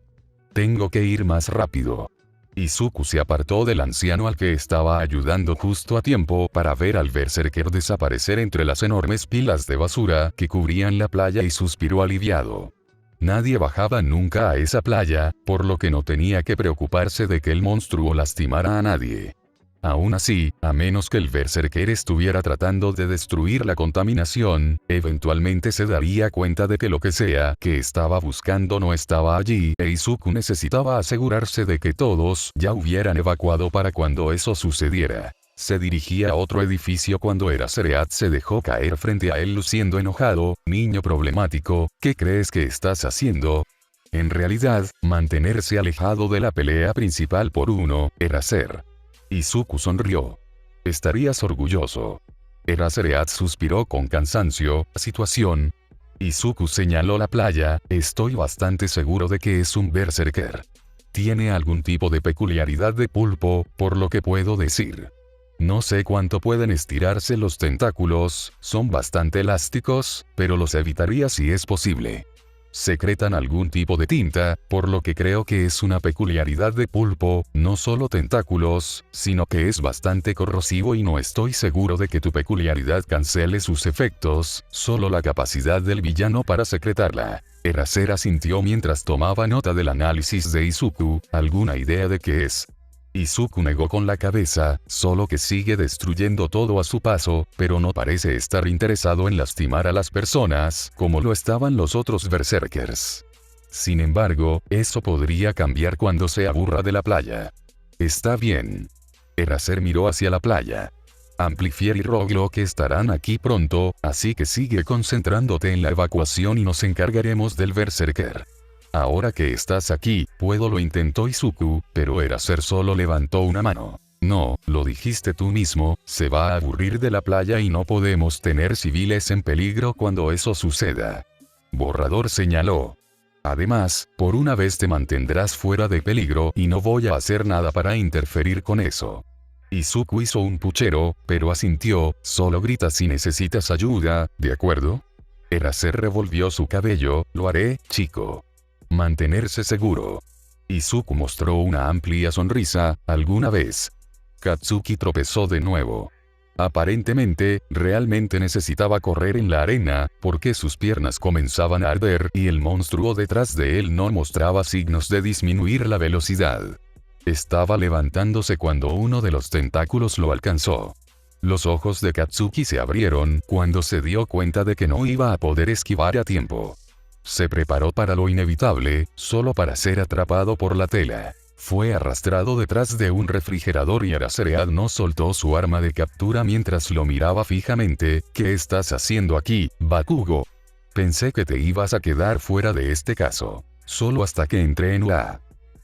Tengo que ir más rápido. Izuku se apartó del anciano al que estaba ayudando justo a tiempo para ver al berserker desaparecer entre las enormes pilas de basura que cubrían la playa y suspiró aliviado. Nadie bajaba nunca a esa playa, por lo que no tenía que preocuparse de que el monstruo lastimara a nadie. Aún así, a menos que el berserker estuviera tratando de destruir la contaminación, eventualmente se daría cuenta de que lo que sea que estaba buscando no estaba allí, e Izuku necesitaba asegurarse de que todos ya hubieran evacuado para cuando eso sucediera. Se dirigía a otro edificio cuando Eraserhead se dejó caer frente a él luciendo enojado. Niño problemático, ¿qué crees que estás haciendo? En realidad, mantenerse alejado de la pelea principal por uno, Eraser. Izuku sonrió. Estarías orgulloso. Eraserhead suspiró con cansancio. Situación. Izuku señaló la playa. Estoy bastante seguro de que es un berserker. Tiene algún tipo de peculiaridad de pulpo, por lo que puedo decir. No sé cuánto pueden estirarse los tentáculos, son bastante elásticos, pero los evitaría si es posible. Secretan algún tipo de tinta, por lo que creo que es una peculiaridad de pulpo, no solo tentáculos, sino que es bastante corrosivo y no estoy seguro de que tu peculiaridad cancele sus efectos, solo la capacidad del villano para secretarla. Eraser asintió mientras tomaba nota del análisis de Izuku. ¿Alguna idea de qué es? Izuku negó con la cabeza, solo que sigue destruyendo todo a su paso, pero no parece estar interesado en lastimar a las personas, como lo estaban los otros berserkers. Sin embargo, eso podría cambiar cuando se aburra de la playa. Está bien. Eraser miró hacia la playa. Amplifier y Roglok estarán aquí pronto, así que sigue concentrándote en la evacuación y nos encargaremos del berserker. Ahora que estás aquí, puedo, lo intentó Izuku, pero Eraser solo levantó una mano. No, lo dijiste tú mismo, se va a aburrir de la playa y no podemos tener civiles en peligro cuando eso suceda. Borrador señaló. Además, por una vez te mantendrás fuera de peligro y no voy a hacer nada para interferir con eso. Izuku hizo un puchero, pero asintió. Solo grita si necesitas ayuda, ¿de acuerdo? Eraser revolvió su cabello. Lo haré, chico. Mantenerse seguro. Izuku mostró una amplia sonrisa. ¿Alguna vez? Katsuki tropezó de nuevo. Aparentemente, realmente necesitaba correr en la arena, porque sus piernas comenzaban a arder y el monstruo detrás de él no mostraba signos de disminuir la velocidad. Estaba levantándose cuando uno de los tentáculos lo alcanzó. Los ojos de Katsuki se abrieron cuando se dio cuenta de que no iba a poder esquivar a tiempo. Se preparó para lo inevitable, solo para ser atrapado por la tela. Fue arrastrado detrás de un refrigerador y Eraserhead no soltó su arma de captura mientras lo miraba fijamente. ¿Qué estás haciendo aquí, Bakugo? Pensé que te ibas a quedar fuera de este caso. Solo hasta que entré en la...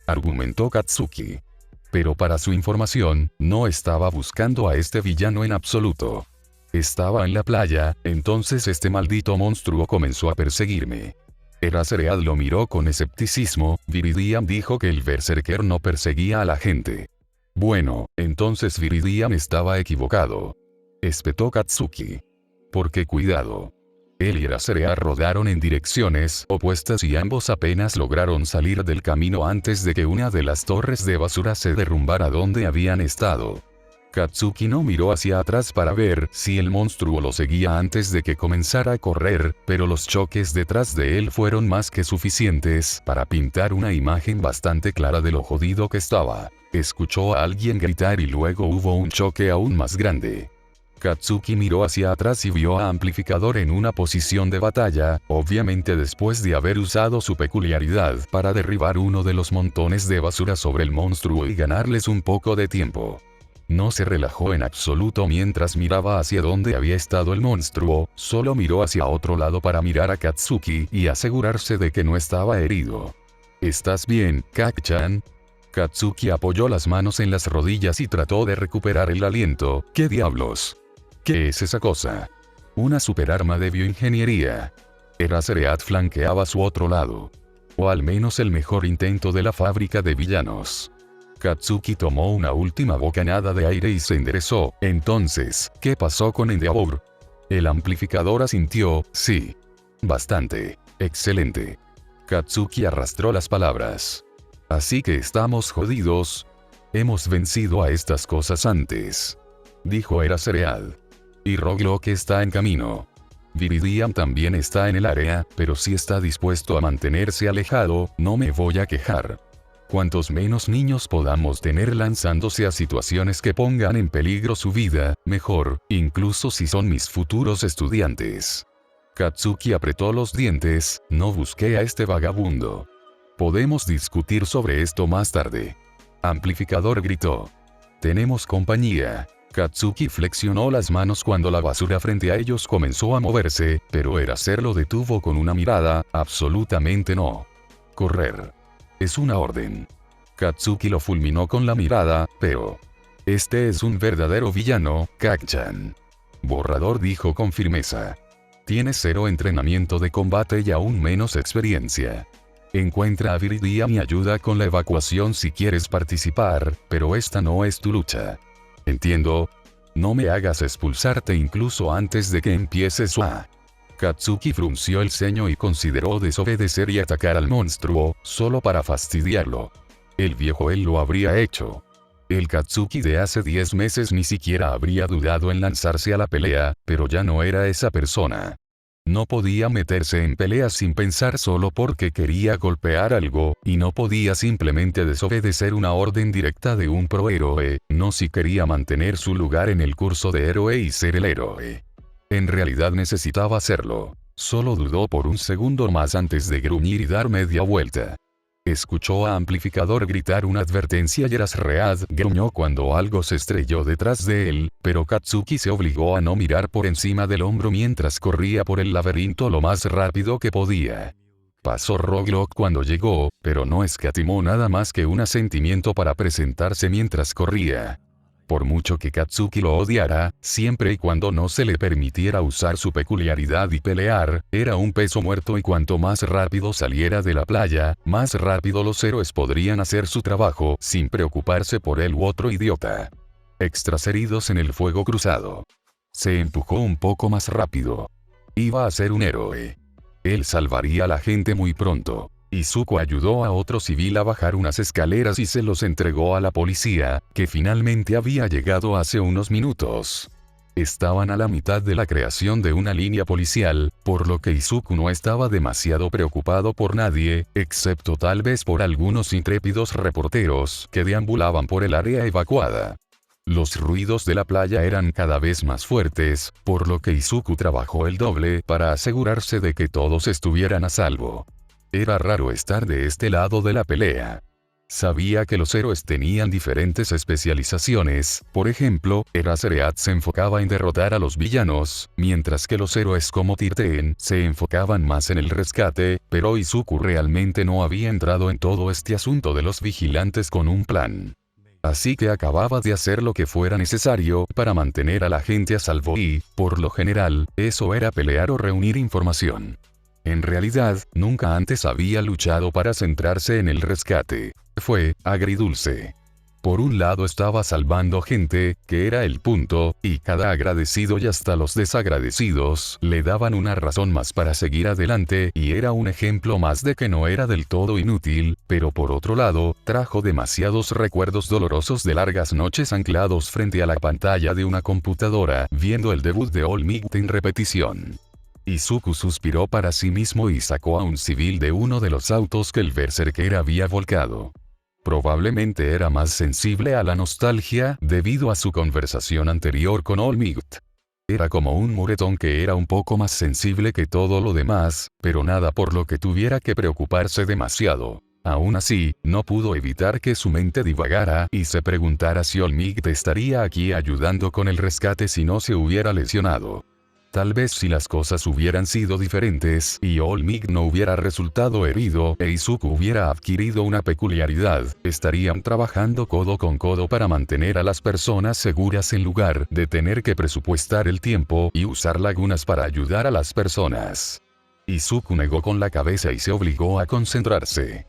argumentó Katsuki. Pero para su información, no estaba buscando a este villano en absoluto. Estaba en la playa, entonces este maldito monstruo comenzó a perseguirme. Eraserhead lo miró con escepticismo. Viridian dijo que el berserker no perseguía a la gente. Bueno, entonces Viridian estaba equivocado. Espetó Katsuki. Porque cuidado. Él y Eraserhead rodaron en direcciones opuestas y ambos apenas lograron salir del camino antes de que una de las torres de basura se derrumbara donde habían estado. Katsuki no miró hacia atrás para ver si el monstruo lo seguía antes de que comenzara a correr, pero los choques detrás de él fueron más que suficientes para pintar una imagen bastante clara de lo jodido que estaba. Escuchó a alguien gritar y luego hubo un choque aún más grande. Katsuki miró hacia atrás y vio a Amplificador en una posición de batalla, obviamente después de haber usado su peculiaridad para derribar uno de los montones de basura sobre el monstruo y ganarles un poco de tiempo. No se relajó en absoluto mientras miraba hacia donde había estado el monstruo, solo miró hacia otro lado para mirar a Katsuki y asegurarse de que no estaba herido. ¿Estás bien, Kak-chan? Katsuki apoyó las manos en las rodillas y trató de recuperar el aliento. ¿Qué diablos? ¿Qué es esa cosa? Una superarma de bioingeniería. Eraserhead flanqueaba su otro lado. O al menos el mejor intento de la fábrica de villanos. Katsuki tomó una última bocanada de aire y se enderezó. Entonces, ¿qué pasó con Endeavor? El amplificador asintió, sí. Bastante. Excelente. Katsuki arrastró las palabras. Así que estamos jodidos. Hemos vencido a estas cosas antes. Dijo Eraserhead. Y Rogue está en camino. Viridian también está en el área, pero si está dispuesto a mantenerse alejado, no me voy a quejar. Cuantos menos niños podamos tener lanzándose a situaciones que pongan en peligro su vida, mejor, incluso si son mis futuros estudiantes. Katsuki apretó los dientes, no busqué a este vagabundo. Podemos discutir sobre esto más tarde. Amplificador gritó. Tenemos compañía. Katsuki flexionó las manos cuando la basura frente a ellos comenzó a moverse, pero Eraser lo detuvo con una mirada, absolutamente no. Correr. Es una orden. Katsuki lo fulminó con la mirada, pero... Este es un verdadero villano, Kak-chan. Borrador dijo con firmeza. Tienes 0 entrenamiento de combate y aún menos experiencia. Encuentra a Viridian y ayuda con la evacuación si quieres participar, pero esta no es tu lucha. Entiendo. No me hagas expulsarte incluso antes de que empieces a... Katsuki frunció el ceño y consideró desobedecer y atacar al monstruo, solo para fastidiarlo. El viejo él lo habría hecho. El Katsuki de hace 10 meses ni siquiera habría dudado en lanzarse a la pelea, pero ya no era esa persona. No podía meterse en peleas sin pensar solo porque quería golpear algo, y no podía simplemente desobedecer una orden directa de un prohéroe, no si quería mantener su lugar en el curso de héroe y ser el héroe. En realidad necesitaba hacerlo. Solo dudó por un segundo más antes de gruñir y dar media vuelta. Escuchó a Amplificador gritar una advertencia y Eraserhead gruñó cuando algo se estrelló detrás de él, pero Katsuki se obligó a no mirar por encima del hombro mientras corría por el laberinto lo más rápido que podía. Pasó Rogue cuando llegó, pero no escatimó nada más que un asentimiento para presentarse mientras corría. Por mucho que Katsuki lo odiara, siempre y cuando no se le permitiera usar su peculiaridad y pelear, era un peso muerto y cuanto más rápido saliera de la playa, más rápido los héroes podrían hacer su trabajo sin preocuparse por él u otro idiota. Extras heridos en el fuego cruzado. Se empujó un poco más rápido. Iba a ser un héroe. Él salvaría a la gente muy pronto. Izuku ayudó a otro civil a bajar unas escaleras y se los entregó a la policía, que finalmente había llegado hace unos minutos. Estaban a la mitad de la creación de una línea policial, por lo que Izuku no estaba demasiado preocupado por nadie, excepto tal vez por algunos intrépidos reporteros que deambulaban por el área evacuada. Los ruidos de la playa eran cada vez más fuertes, por lo que Izuku trabajó el doble para asegurarse de que todos estuvieran a salvo. Era raro estar de este lado de la pelea. Sabía que los héroes tenían diferentes especializaciones, por ejemplo, Eraserhead se enfocaba en derrotar a los villanos, mientras que los héroes como Tirten se enfocaban más en el rescate, pero Izuku realmente no había entrado en todo este asunto de los vigilantes con un plan. Así que acababa de hacer lo que fuera necesario para mantener a la gente a salvo y, por lo general, eso era pelear o reunir información. En realidad, nunca antes había luchado para centrarse en el rescate. Fue agridulce. Por un lado estaba salvando gente, que era el punto, y cada agradecido y hasta los desagradecidos le daban una razón más para seguir adelante y era un ejemplo más de que no era del todo inútil, pero por otro lado, trajo demasiados recuerdos dolorosos de largas noches anclados frente a la pantalla de una computadora, viendo el debut de All Might en repetición. Izuku suspiró para sí mismo y sacó a un civil de uno de los autos que el berserker había volcado. Probablemente era más sensible a la nostalgia debido a su conversación anterior con All Might. Era como un moretón que era un poco más sensible que todo lo demás, pero nada por lo que tuviera que preocuparse demasiado. Aún así, no pudo evitar que su mente divagara y se preguntara si All Might estaría aquí ayudando con el rescate si no se hubiera lesionado. Tal vez si las cosas hubieran sido diferentes y All Might no hubiera resultado herido e Izuku hubiera adquirido una peculiaridad, estarían trabajando codo con codo para mantener a las personas seguras en lugar de tener que presupuestar el tiempo y usar lagunas para ayudar a las personas. Izuku negó con la cabeza y se obligó a concentrarse.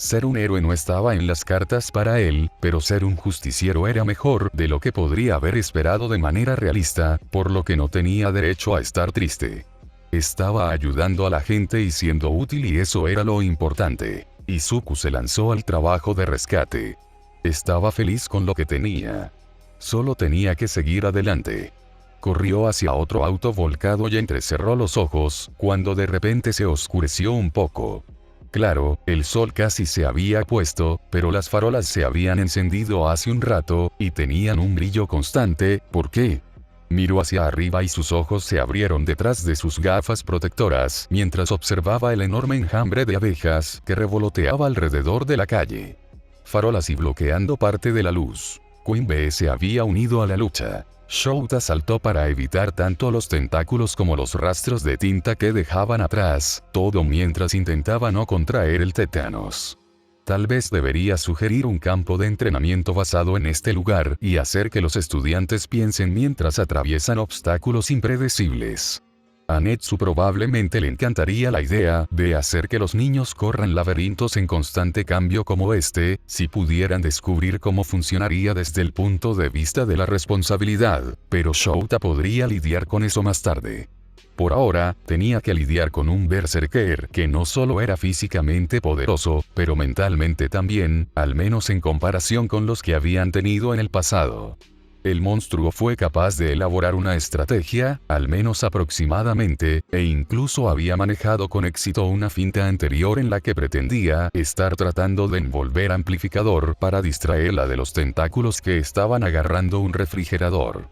Ser un héroe no estaba en las cartas para él, pero ser un justiciero era mejor de lo que podría haber esperado de manera realista, por lo que no tenía derecho a estar triste. Estaba ayudando a la gente y siendo útil y eso era lo importante. Izuku se lanzó al trabajo de rescate. Estaba feliz con lo que tenía. Solo tenía que seguir adelante. Corrió hacia otro auto volcado y entrecerró los ojos, cuando de repente se oscureció un poco. Claro, el sol casi se había puesto, pero las farolas se habían encendido hace un rato, y tenían un brillo constante. ¿Por qué? Miró hacia arriba y sus ojos se abrieron detrás de sus gafas protectoras, mientras observaba el enorme enjambre de abejas que revoloteaba alrededor de la calle. Farolas y bloqueando parte de la luz. Queen Bee se había unido a la lucha. Shouta saltó para evitar tanto los tentáculos como los rastros de tinta que dejaban atrás, todo mientras intentaba no contraer el tétanos. Tal vez debería sugerir un campo de entrenamiento basado en este lugar y hacer que los estudiantes piensen mientras atraviesan obstáculos impredecibles. A Netsu probablemente le encantaría la idea de hacer que los niños corran laberintos en constante cambio como este, si pudieran descubrir cómo funcionaría desde el punto de vista de la responsabilidad, pero Shouta podría lidiar con eso más tarde. Por ahora, tenía que lidiar con un berserker que no solo era físicamente poderoso, pero mentalmente también, al menos en comparación con los que habían tenido en el pasado. El monstruo fue capaz de elaborar una estrategia, al menos aproximadamente, e incluso había manejado con éxito una finta anterior en la que pretendía estar tratando de envolver amplificador para distraerla de los tentáculos que estaban agarrando un refrigerador.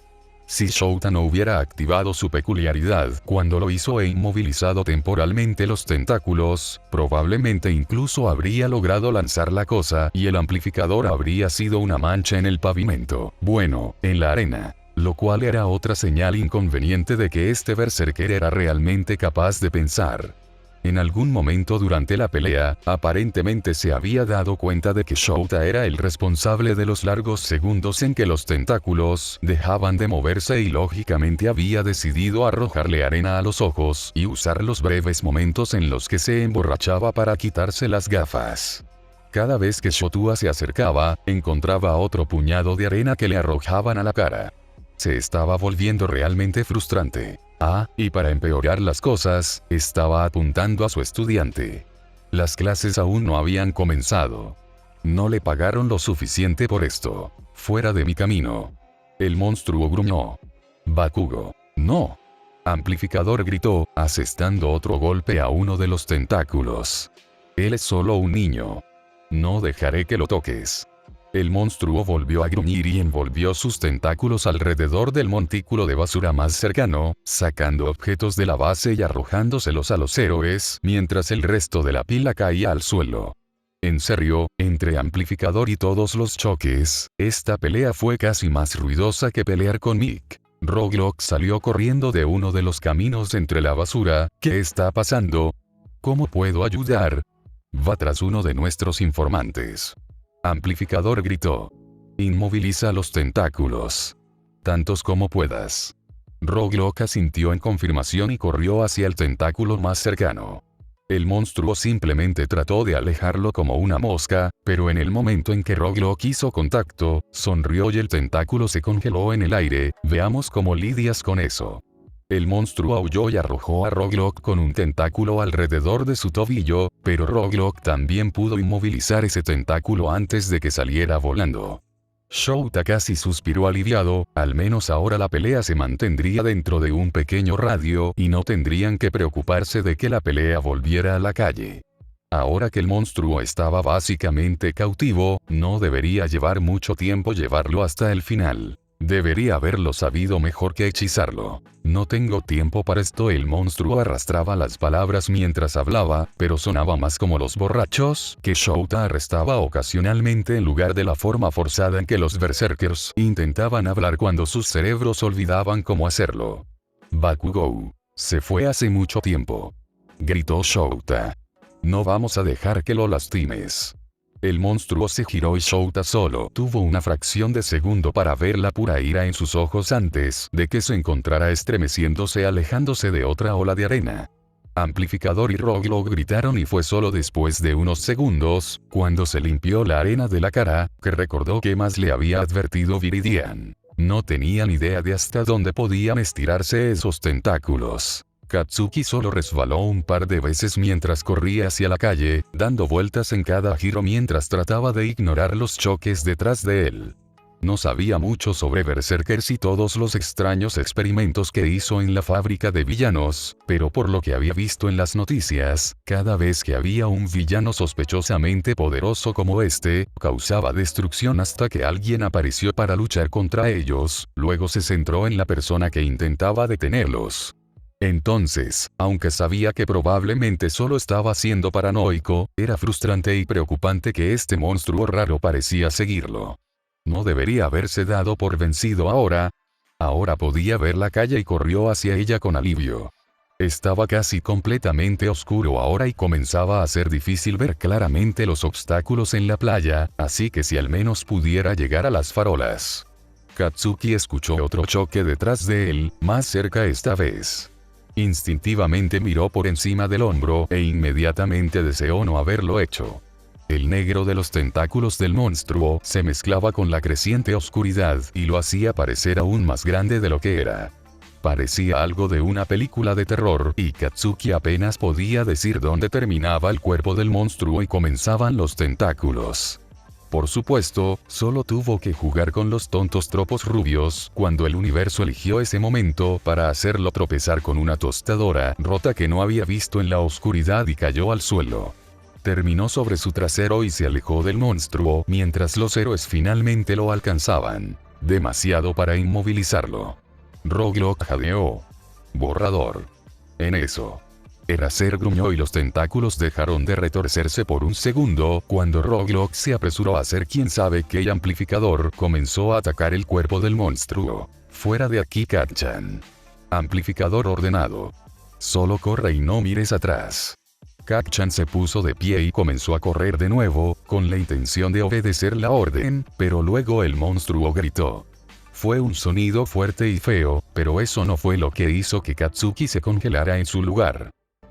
Si Shouta no hubiera activado su peculiaridad cuando lo hizo e inmovilizado temporalmente los tentáculos, probablemente incluso habría logrado lanzar la cosa y el amplificador habría sido una mancha en el pavimento, bueno, en la arena. Lo cual era otra señal inconveniente de que este berserker era realmente capaz de pensar. En algún momento durante la pelea, aparentemente se había dado cuenta de que Shouta era el responsable de los largos segundos en que los tentáculos dejaban de moverse y lógicamente había decidido arrojarle arena a los ojos y usar los breves momentos en los que se emborrachaba para quitarse las gafas. Cada vez que Shotua se acercaba, encontraba otro puñado de arena que le arrojaban a la cara. Se estaba volviendo realmente frustrante. Y para empeorar las cosas, estaba apuntando a su estudiante. Las clases aún no habían comenzado. No le pagaron lo suficiente por esto. Fuera de mi camino. El monstruo gruñó. Bakugo. No. Amplificador gritó, asestando otro golpe a uno de los tentáculos. Él es solo un niño. No dejaré que lo toques. El monstruo volvió a gruñir y envolvió sus tentáculos alrededor del montículo de basura más cercano, sacando objetos de la base y arrojándoselos a los héroes, mientras el resto de la pila caía al suelo. En serio, entre amplificador y todos los choques, esta pelea fue casi más ruidosa que pelear con Mick. Roglic salió corriendo de uno de los caminos entre la basura. ¿Qué está pasando? ¿Cómo puedo ayudar? Va tras uno de nuestros informantes. Amplificador gritó. Inmoviliza los tentáculos. Tantos como puedas. Roglic asintió en confirmación y corrió hacia el tentáculo más cercano. El monstruo simplemente trató de alejarlo como una mosca, pero en el momento en que Roglic hizo contacto, sonrió y el tentáculo se congeló en el aire. Veamos cómo lidias con eso. El monstruo aulló y arrojó a Roglic con un tentáculo alrededor de su tobillo, pero Roglic también pudo inmovilizar ese tentáculo antes de que saliera volando. Shouta casi suspiró aliviado, al menos ahora la pelea se mantendría dentro de un pequeño radio y no tendrían que preocuparse de que la pelea volviera a la calle. Ahora que el monstruo estaba básicamente cautivo, no debería llevar mucho tiempo llevarlo hasta el final. Debería haberlo sabido mejor que hechizarlo. No tengo tiempo para esto. El monstruo arrastraba las palabras mientras hablaba, pero sonaba más como los borrachos que Shouta arrestaba ocasionalmente en lugar de la forma forzada en que los berserkers intentaban hablar cuando sus cerebros olvidaban cómo hacerlo. Bakugou. Se fue hace mucho tiempo. Gritó Shouta. No vamos a dejar que lo lastimes. El monstruo se giró y Shouta solo tuvo una fracción de segundo para ver la pura ira en sus ojos antes de que se encontrara estremeciéndose alejándose de otra ola de arena. Amplificador y Roglo gritaron y fue solo después de unos segundos, cuando se limpió la arena de la cara, que recordó que más le había advertido Viridian. No tenían idea de hasta dónde podían estirarse esos tentáculos. Katsuki solo resbaló un par de veces mientras corría hacia la calle, dando vueltas en cada giro mientras trataba de ignorar los choques detrás de él. No sabía mucho sobre berserkers y todos los extraños experimentos que hizo en la fábrica de villanos, pero por lo que había visto en las noticias, cada vez que había un villano sospechosamente poderoso como este, causaba destrucción hasta que alguien apareció para luchar contra ellos, luego se centró en la persona que intentaba detenerlos. Entonces, aunque sabía que probablemente solo estaba siendo paranoico, era frustrante y preocupante que este monstruo raro parecía seguirlo. No debería haberse dado por vencido ahora. Ahora podía ver la calle y corrió hacia ella con alivio. Estaba casi completamente oscuro ahora y comenzaba a ser difícil ver claramente los obstáculos en la playa, así que si al menos pudiera llegar a las farolas. Katsuki escuchó otro choque detrás de él, más cerca esta vez. Instintivamente miró por encima del hombro e inmediatamente deseó no haberlo hecho. El negro de los tentáculos del monstruo se mezclaba con la creciente oscuridad y lo hacía parecer aún más grande de lo que era. Parecía algo de una película de terror y Katsuki apenas podía decir dónde terminaba el cuerpo del monstruo y comenzaban los tentáculos. Por supuesto, solo tuvo que jugar con los tontos tropos rubios cuando el universo eligió ese momento para hacerlo tropezar con una tostadora rota que no había visto en la oscuridad y cayó al suelo. Terminó sobre su trasero y se alejó del monstruo mientras los héroes finalmente lo alcanzaban. Demasiado para inmovilizarlo. Roglok jadeó. Borrador. En eso. Eraser gruñó y los tentáculos dejaron de retorcerse por un segundo cuando Roglok se apresuró a hacer quién sabe qué y amplificador comenzó a atacar el cuerpo del monstruo. Fuera de aquí, Kacchan. Amplificador ordenado. Solo corre y no mires atrás. Kacchan se puso de pie y comenzó a correr de nuevo, con la intención de obedecer la orden, pero luego el monstruo gritó. Fue un sonido fuerte y feo, pero eso no fue lo que hizo que Katsuki se congelara en su lugar.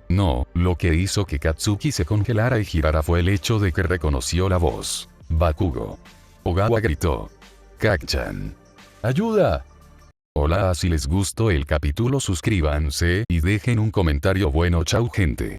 No, lo que hizo que Katsuki se congelara y girara fue el hecho de que reconoció la voz. Bakugo. Ogawa gritó. Kacchan. ¡Ayuda! Hola, si les gustó el capítulo suscríbanse y dejen un comentario bueno. Chau gente.